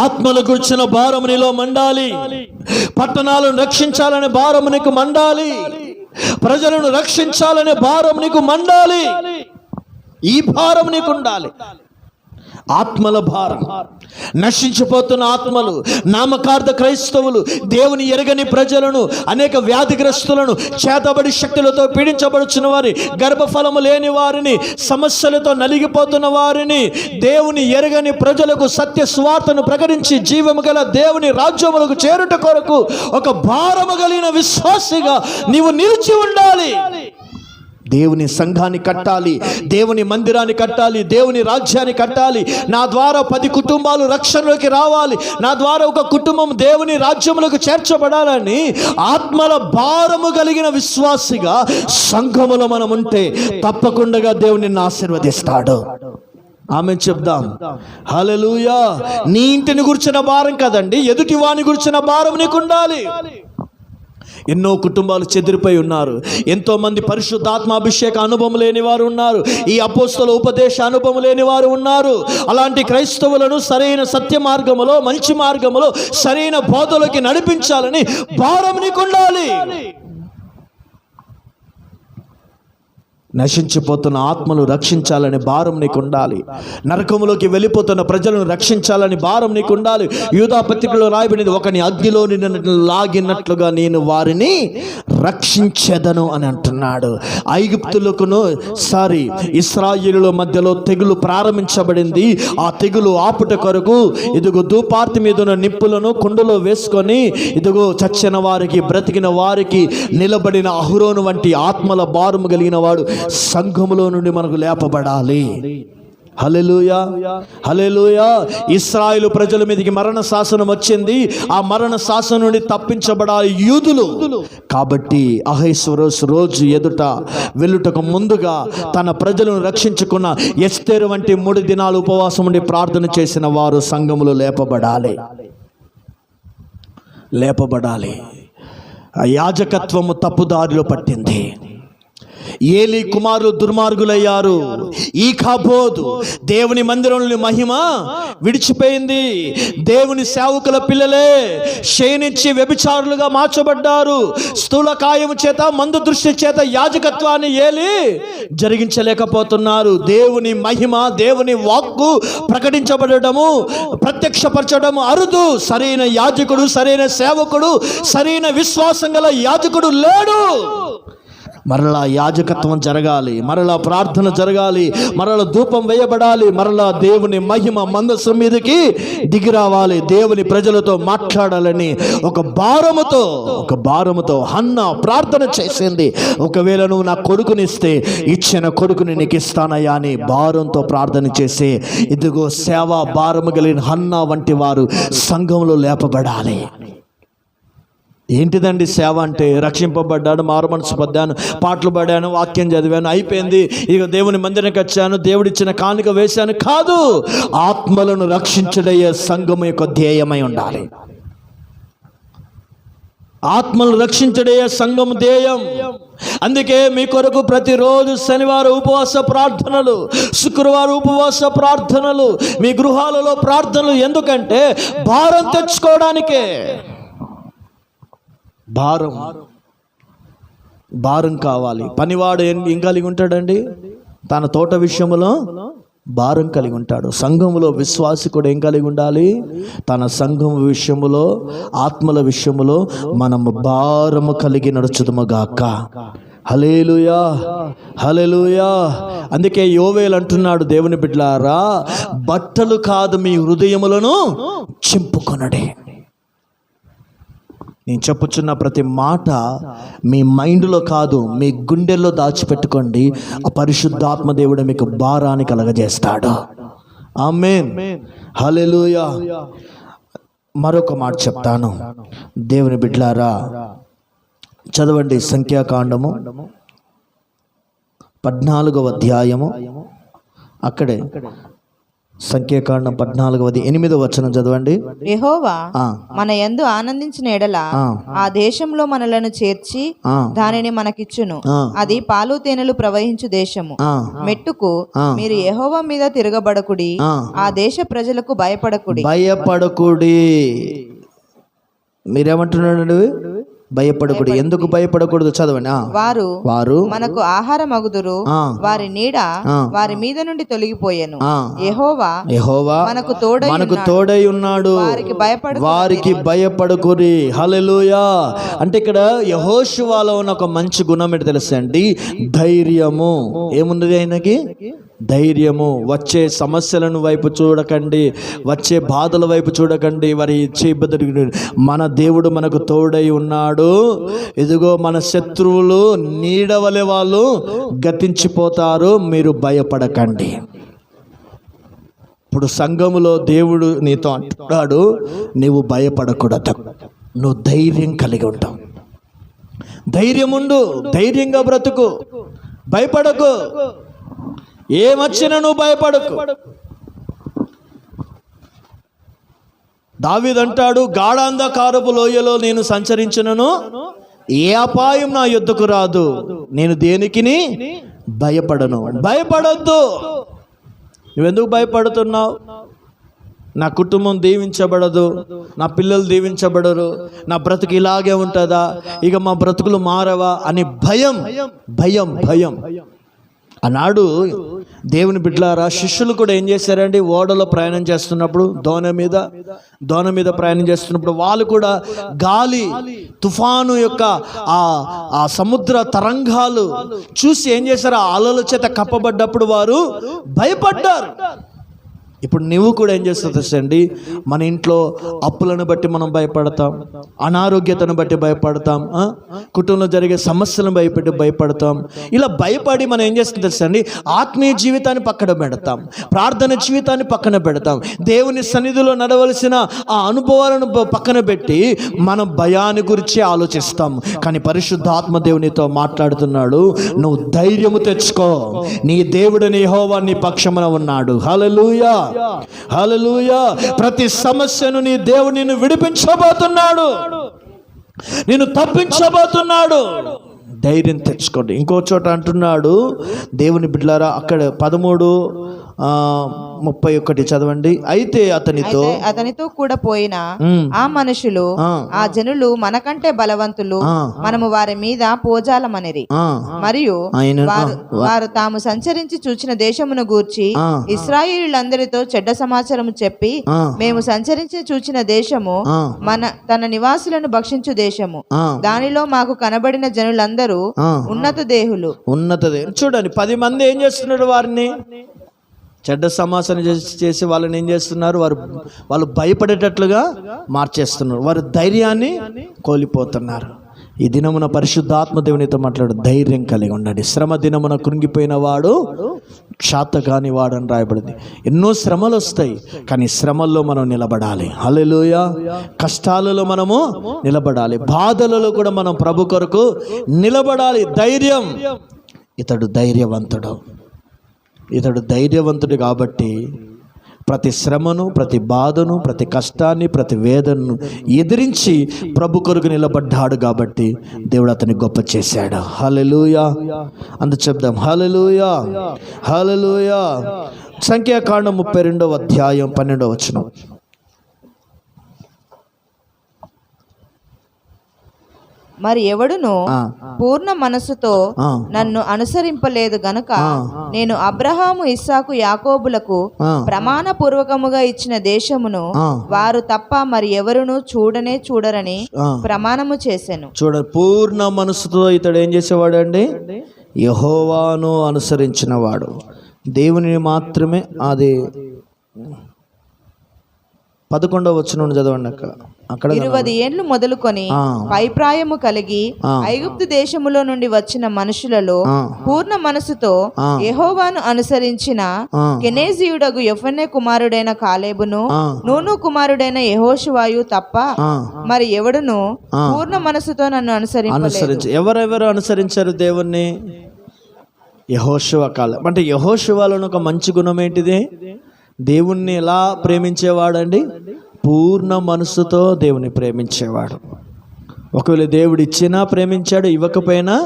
ఆత్మల గురించిన భారము నీలో మండాలి, పట్టణాలను రక్షించాలనే భారము నీకు మండాలి, ప్రజలను రక్షించాలనే భారం నీకు మండాలి. ఈ భారం నీకు ఉండాలి. ఆత్మల భారం, నశించిపోతున్న ఆత్మలు, నామకార్థ క్రైస్తవులు, దేవుని ఎరగని ప్రజలను, అనేక వ్యాధిగ్రస్తులను, చేతబడి శక్తులతో పీడించబడుచున్న వారి, గర్భఫలము లేని వారిని, సమస్యలతో నలిగిపోతున్న వారిని, దేవుని ఎరగని ప్రజలకు సత్య స్వార్థను ప్రకటించి జీవము గల దేవుని రాజ్యములకు చేరుట కొరకు ఒక భారము కలిగిన విశ్వాసిగా నీవు నిలిచి ఉండాలి. దేవుని సంఘాన్ని కట్టాలి, దేవుని మందిరాన్ని కట్టాలి, దేవుని రాజ్యాన్ని కట్టాలి. నా ద్వారా 10 కుటుంబాలు రక్షణలోకి రావాలి, నా ద్వారా ఒక కుటుంబం దేవుని రాజ్యములకు చేర్చబడాలని ఆత్మల భారము కలిగిన విశ్వాసిగా సంఘములో మనం ఉంటే తప్పకుండా దేవుని నిన్ను ఆశీర్వదిస్తాడు. ఆమేన్ చెప్దాం. హల్లెలూయా. నీ ఇంటిని గురించిన భారం కదండి, ఎదుటి వాని గురించిన భారం నీకు ఉండాలి. ఎన్నో కుటుంబాలు చెదిరిపోయి ఉన్నారు, ఎంతో మంది పరిశుద్ధాత్మాభిషేక అనుభవం లేని వారు ఉన్నారు, ఈ అపోస్తల ఉపదేశ అనుభవం లేని వారు ఉన్నారు. అలాంటి క్రైస్తవులను సరైన సత్య మార్గములో, మంచి మార్గములో, సరైన బోధలోకి నడిపించాలని భారం నీకు ఉండాలి. నశించిపోతున్న ఆత్మలు రక్షించాలని భారం నీకు ఉండాలి. నరకములోకి వెళ్ళిపోతున్న ప్రజలను రక్షించాలని భారం నీకు ఉండాలి. యూదా పత్రికలో రాయబడినది, ఒకని అగ్నిలో నిన్ను లాగినట్లుగా నేను వారిని రక్షించెదను అని అంటున్నాడు. ఐగుప్తులకును ఇశ్రాయేలుల మధ్యలో తెగులు ప్రారంభించబడింది. ఆ తెగులు ఆపుట కొరకు ఇదిగో ధూపార్తి మీద ఉన్న నిప్పులను కుండలో వేసుకొని ఇదిగో చచ్చిన వారికి, బ్రతికిన వారికి నిలబడిన అహరోను వంటి ఆత్మల భారము కలిగిన వాడు సంఘములో నుండి మనకు లేపబడాలి. హల్లెలూయా, హల్లెలూయా. ఇశ్రాయేలు ప్రజల మీదకి మరణ శాసనం వచ్చింది. ఆ మరణ శాసనం నుండి తప్పించబడాలి యూదులు. కాబట్టి అహష్వేరోషు రోజు ఎదుట వెళ్ళుటకు ముందుగా తన ప్రజలను రక్షించుకున్న ఎస్తేరు వంటి 3 దినాలు ఉపవాసం ఉండి ప్రార్థన చేసిన వారు సంఘములో లేపబడాలి. ఆ యాజకత్వము తప్పుదారిలో పట్టింది. ఏలీ కుమారులు దుర్మార్గులయ్యారు. ఈ కాబోదు దేవుని మందిరంలోని మహిమ విడిచిపోయింది. దేవుని సేవకుల పిల్లలే క్షీణించి వ్యభిచారులుగా మార్చబడ్డారు. స్థూల కాయము చేత, మందు దృష్టి చేత యాజకత్వాన్ని ఏలీ జరిగించలేకపోతున్నారు. దేవుని మహిమ, దేవుని వాక్కు ప్రకటించబడము, ప్రత్యక్షపరచడము అరుదు. సరైన యాజకుడు, సరైన సేవకుడు, సరైన విశ్వాసం గల యాజకుడు లేడు. మరలా యాజకత్వం జరగాలి, మరలా ప్రార్థన జరగాలి, మరలా ధూపం వేయబడాలి, మరలా దేవుని మహిమ మందసం మీదకి దిగి రావాలి, దేవుని ప్రజలతో మాట్లాడాలని ఒక భారముతో హన్నా ప్రార్థన చేసింది. ఒకవేళ నువ్వు నా కొడుకునిస్తే ఇచ్చిన కొడుకుని నీకు ఇస్తానయ్యా అని భారంతో ప్రార్థన చేసి, ఇదిగో సేవా భారము కలిగిన హన్నా వంటి వారు సంఘంలో లేపబడాలి. ఏంటిదండి సేవ అంటే? రక్షింపబడ్డాను, మారు మనసు పొందాను, పాటలు పాడాను, వాక్యం చదివాను, అయిపోయింది, ఇక దేవుని మందిరానికి వచ్చాను, దేవుడిచ్చిన కానుక వేశాను కాదు. ఆత్మలను రక్షించడయ్యే సంఘం యొక్క ధ్యేయమై ఉండాలి. ఆత్మలను రక్షించడయ్యే సంఘం ధ్యేయం. అందుకే మీ కొరకు ప్రతిరోజు శనివారం ఉపవాస ప్రార్థనలు, శుక్రవారం ఉపవాస ప్రార్థనలు, మీ గృహాలలో ప్రార్థనలు. ఎందుకంటే భారం తెచ్చుకోవడానికే. భారం కావాలి. పనివాడు ఏం కలిగి ఉంటాడండి? తన తోట విషయంలో భారం కలిగి ఉంటాడు. సంఘములో విశ్వాసి కూడా ఏం కలిగి ఉండాలి? తన సంఘం విషయములో, ఆత్మల విషయములో మనము భారము కలిగి నడుచుదుముగాక. హల్లెలూయా, హల్లెలూయా. అందుకే యోవేలు అంటున్నాడు, దేవుని బిడ్డలారా, బట్టలు కాదు మీ హృదయములను చింపుకొనడే. నేను చెప్పుచున్న ప్రతి మాట మీ మైండ్లో కాదు, మీ గుండెల్లో దాచిపెట్టుకోండి. ఆ పరిశుద్ధాత్మ దేవుడు మీకు భారాన్ని కలగజేస్తాడు. ఆమేన్, హల్లెలూయా. మరొక మాట చెప్తాను, దేవుని బిడ్డలారా, చదవండి సంఖ్యాకాండము 14వ అధ్యాయము. అక్కడే సంఖ్యాకాండం 14:8 వచనం చదవండి. యెహోవా మన యందు ఆనందించిన ఎడల ఆ దేశంలో మనలను చేర్చి దానిని మనకిచ్చును. అది పాలు తేనెలు ప్రవహించు దేశము. మెట్టుకు మీరు యెహోవా మీద తిరగబడకుడి, ఆ దేశ ప్రజలకు భయపడకుడి. మీరేమంటున్నాడు? భయపడకూడదు. ఎందుకు భయపడకూడదు? చదవండి. వారు మనకు ఆహారమగుదురు, వారి నీడ వారి మీద నుండి తొలగిపోయెను. యెహోవా మనకు తోడై ఉన్నాడు, వారికి భయపడకురి. హల్లెలూయా. అంటే ఇక్కడ యెహోషువలో ఉన్న ఒక మంచి గుణం ఏంటి తెలుసా అండి? ధైర్యము. ఏమున్నది ఆయనకి? ధైర్యము. వచ్చే సమస్యలను వైపు చూడకండి, వచ్చే బాధల వైపు చూడకండి, వారి ఇచ్చే ఇబ్బంది. మన దేవుడు మనకు తోడై ఉన్నాడు. ఇదిగో మన శత్రువులు నీడవలే వాళ్ళు గతించిపోతారు, మీరు భయపడకండి. ఇప్పుడు సంఘములో దేవుడు నీతో అంటున్నాడు, నీవు భయపడకూడదు, నువ్వు ధైర్యం కలిగి ఉంటావు. ధైర్యం ఉండు, ధైర్యంగా బ్రతుకు, భయపడకు. ఏమొచ్చినా నువ్వు భయపడకు. దావీదు అంటాడు, గాఢాంధకారపు లోయలో నేను సంచరించినను ఏ అపాయం నా యొద్దకు రాదు, నేను దేనికిని భయపడను. భయపడొద్దు. నువ్వెందుకు భయపడుతున్నావు? నా కుటుంబం దీవించబడదు, నా పిల్లలు దీవించబడరు, నా బ్రతుకు ఇలాగే ఉంటుందా, ఇక మా బ్రతుకులు మారవా అని భయం భయం భయం. ఆనాడు దేవుని బిడ్డలారా, శిష్యులు కూడా ఏం చేశారండి? ఓడలో ప్రయాణం చేస్తున్నప్పుడు, దోణ మీద ప్రయాణం చేస్తున్నప్పుడు వాళ్ళు కూడా గాలి, తుఫాను యొక్క ఆ సముద్ర తరంగాలు చూసి ఏం చేశారు? ఆ అలల చేత కప్పబడ్డప్పుడు వారు భయపడ్డారు. ఇప్పుడు నువ్వు కూడా ఏం చేస్తావు తెలుసండి? మన ఇంట్లో అప్పులను బట్టి మనం భయపడతాం, అనారోగ్యతను బట్టి భయపడతాం, కుటుంబంలో జరిగే సమస్యలను భయపడతాం. ఇలా భయపడి మనం ఏం చేస్తాం తెలుసండి? ఆత్మీయ జీవితాన్ని పక్కన పెడతాం, ప్రార్థన జీవితాన్ని పక్కన పెడతాం, దేవుని సన్నిధిలో నడవలసిన ఆ అనుభవాలను పక్కన పెట్టి మనం భయాన్ని గురించి ఆలోచిస్తాం. కానీ పరిశుద్ధాత్మ దేవునితో మాట్లాడుతున్నాడు, నువ్వు ధైర్యము తెచ్చుకో, నీ దేవుడిని యెహోవా నీ పక్షమున ఉన్నాడు. హల్లెలూయా, హల్లెలూయా. ప్రతి సమస్యను నీ దేవుడు నిన్ను విడిపించబోతున్నాడు, నిన్ను తప్పించబోతున్నాడు. ధైర్యం తెచ్చుకోండి. ఇంకో చోట అంటున్నాడు దేవుని బిడ్డలారా, అక్కడ 31 చదవండి. అయితే అతనితో కూడా పోయిన ఆ మనుషులు ఆ జనులు మనకంటే బలవంతులు, మనము వారి మీద పోజాలమనిరి. మరియు వారు తాము సంచరించి చూచిన దేశమును గూర్చి ఇశ్రాయేలీయులందరితో చెడ్డ సమాచారము చెప్పి, మేము సంచరించి చూచిన దేశము తన నివాసులను భక్షించు దేశము, దానిలో మాకు కనబడిన జనులందరూ ఉన్నత దేహులు. చూడండి, 10 మంది ఏం చేస్తున్నారు? వారిని చెడ్డ సమాచారం చేసి వాళ్ళని ఏం చేస్తున్నారు? వాళ్ళు భయపడేటట్లుగా మార్చేస్తున్నారు. వారు ధైర్యాన్ని కోల్పోతున్నారు. ఈ దినమున పరిశుద్ధాత్మ దేవునితో మాట్లాడు, ధైర్యం కలిగి ఉండండి. శ్రమ దినమున కృంగిపోయిన వాడు శాతకాని వాడు అని రాయబడింది. ఎన్నో శ్రమలు వస్తాయి, కానీ శ్రమల్లో మనం నిలబడాలి. హల్లెలూయా. కష్టాలలో మనము నిలబడాలి, బాధలలో కూడా మనం ప్రభు కొరకు నిలబడాలి. ధైర్యం. ఇతడు ధైర్యవంతుడు కాబట్టి ప్రతి శ్రమను, ప్రతి బాధను, ప్రతి కష్టాన్ని, ప్రతి వేదనను ఎదిరించి ప్రభు కొరకు నిలబడ్డాడు కాబట్టి దేవుడు అతన్ని గొప్ప చేశాడు. హల్లెలూయా. అందు చెప్దాం, హల్లెలూయా, హల్లెలూయా. సంఖ్యాకాండం 32వ అధ్యాయం 12వ వచనం. మరి ఎవడును పూర్ణ మనస్సుతో నన్ను అనుసరింపలేదు గనుక నేను అబ్రహాము, ఇస్సాకు, యాకోబులకు ప్రమాణ పూర్వకముగా ఇచ్చిన దేశమును వారు తప్ప మరి ఎవరును చూడరని ప్రమాణము చేశాను. పూర్ణ మనస్సుతో ఇతడు ఏం చేసేవాడు అండి? యెహోవాను అనుసరించిన వాడు, దేవుని మాత్రమే. అది 11వ వచనం చదవండి. అక్కడ 20 ఏండ్లు మొదలుకొని పైప్రాయము కలిగి ఐగుప్తు దేశములో నుండి వచ్చిన మనుషులలో పూర్ణ మనసుతో యెహోవాను అనుసరించిన కెనేజీయుడగు యెఫున్నె కుమారుడైన కాలేబును, నూను కుమారుడైన యెహోషువాయు తప్ప మరి ఎవడును పూర్ణ మనసుతో నన్ను అనుసరించలేదు. ఎవరెవరు అనుసరించారు దేవుణ్ణి? యెహోషువ కాలం. అంటే యెహోషువలో ఒక మంచి గుణం ఏంటిది? దేవుణ్ణి ఎలా ప్రేమించేవాడండి? పూర్ణ మనసుతో దేవుని ప్రేమించేవాడు. ఒకవేళ దేవుడు ఇచ్చినా ప్రేమించాడు, ఇవ్వకపోయినా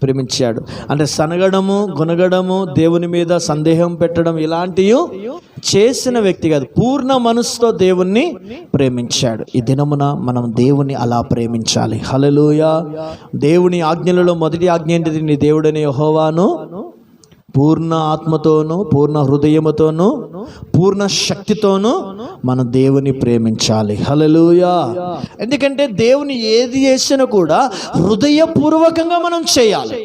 ప్రేమించాడు. అంటే సనగడము, గునగడము, దేవుని మీద సందేహం పెట్టడం ఇలాంటివి చేసిన వ్యక్తి కాదు. పూర్ణ మనసుతో దేవుణ్ణి ప్రేమించాడు. ఈ దినమున మనం దేవుని అలా ప్రేమించాలి. హల్లెలూయా. దేవుని ఆజ్ఞలలో మొదటి ఆజ్ఞ ఏంటిది? నీ దేవుడని యెహోవాను పూర్ణ ఆత్మతోనూ, పూర్ణ హృదయముతోనూ, పూర్ణ శక్తితోనూ మనం దేవుని ప్రేమించాలి. హల్లెలూయా. ఎందుకంటే దేవుని ఏది చేసినా కూడా హృదయపూర్వకంగా మనం చేయాలి.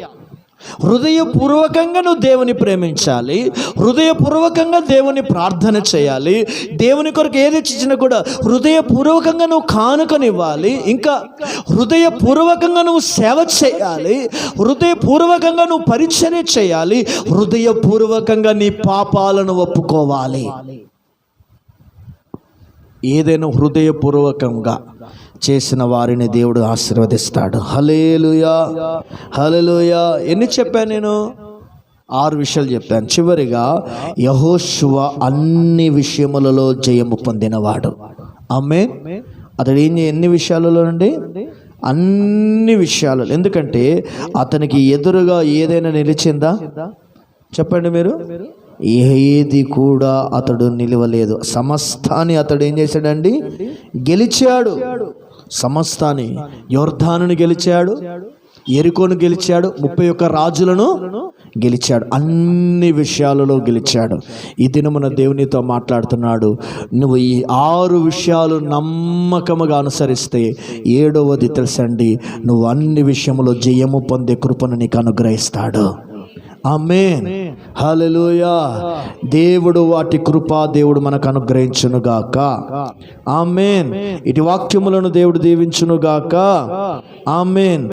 హృదయపూర్వకంగా నువ్వు దేవుని ప్రేమించాలి, హృదయపూర్వకంగా దేవుని ప్రార్థన చేయాలి. దేవుని కొరకు ఏది ఇచ్చినా కూడా హృదయపూర్వకంగా నువ్వు కానుకనివ్వాలి. ఇంకా హృదయపూర్వకంగా నువ్వు సేవ చేయాలి, హృదయపూర్వకంగా నువ్వు పరిచర్య చేయాలి, హృదయపూర్వకంగా నీ పాపాలను ఒప్పుకోవాలి. ఏదైనా హృదయపూర్వకంగా చేసిన వారిని దేవుడు ఆశీర్వదిస్తాడు. హల్లెలూయా, హల్లెలూయా. ఎన్ని చెప్పాను నేను? 6 విషయాలు చెప్పాను. చివరిగా యెహోషువ అన్ని విషయములలో జయము పొందినవాడు. ఆమేన్. అతడు ఎన్ని విషయాలలో అండి? అన్ని విషయాలు. ఎందుకంటే అతనికి ఎదురుగా ఏదైనా నిలిచిందా? చెప్పండి మీరు. ఏది కూడా అతడు నిలవలేదు. సమస్తాన్ని అతడు ఏం చేశాడండి? గెలిచాడు. సమస్తాన్ని, యొర్దానుని గెలిచాడు, యెరికోను గెలిచాడు, 31 రాజులను గెలిచాడు, అన్ని విషయాలలో గెలిచాడు. ఈ దినమున దేవునితో మాట్లాడుతున్నాడు, నువ్వు ఈ 6 విషయాలు నమ్మకముగా అనుసరిస్తే 7వది తెలుసండి, నువ్వు అన్ని విషయములో జయము పొందే కృపను నీకు అనుగ్రహిస్తాడు. ఆమేన్, హల్లెలూయా. దేవుడు వాటి కృప దేవుడు మనకు అనుగ్రహించునుగాక. ఆమేన్. ఇటు వాక్యములను దేవుడు దీవించునుగాక. ఆమేన్.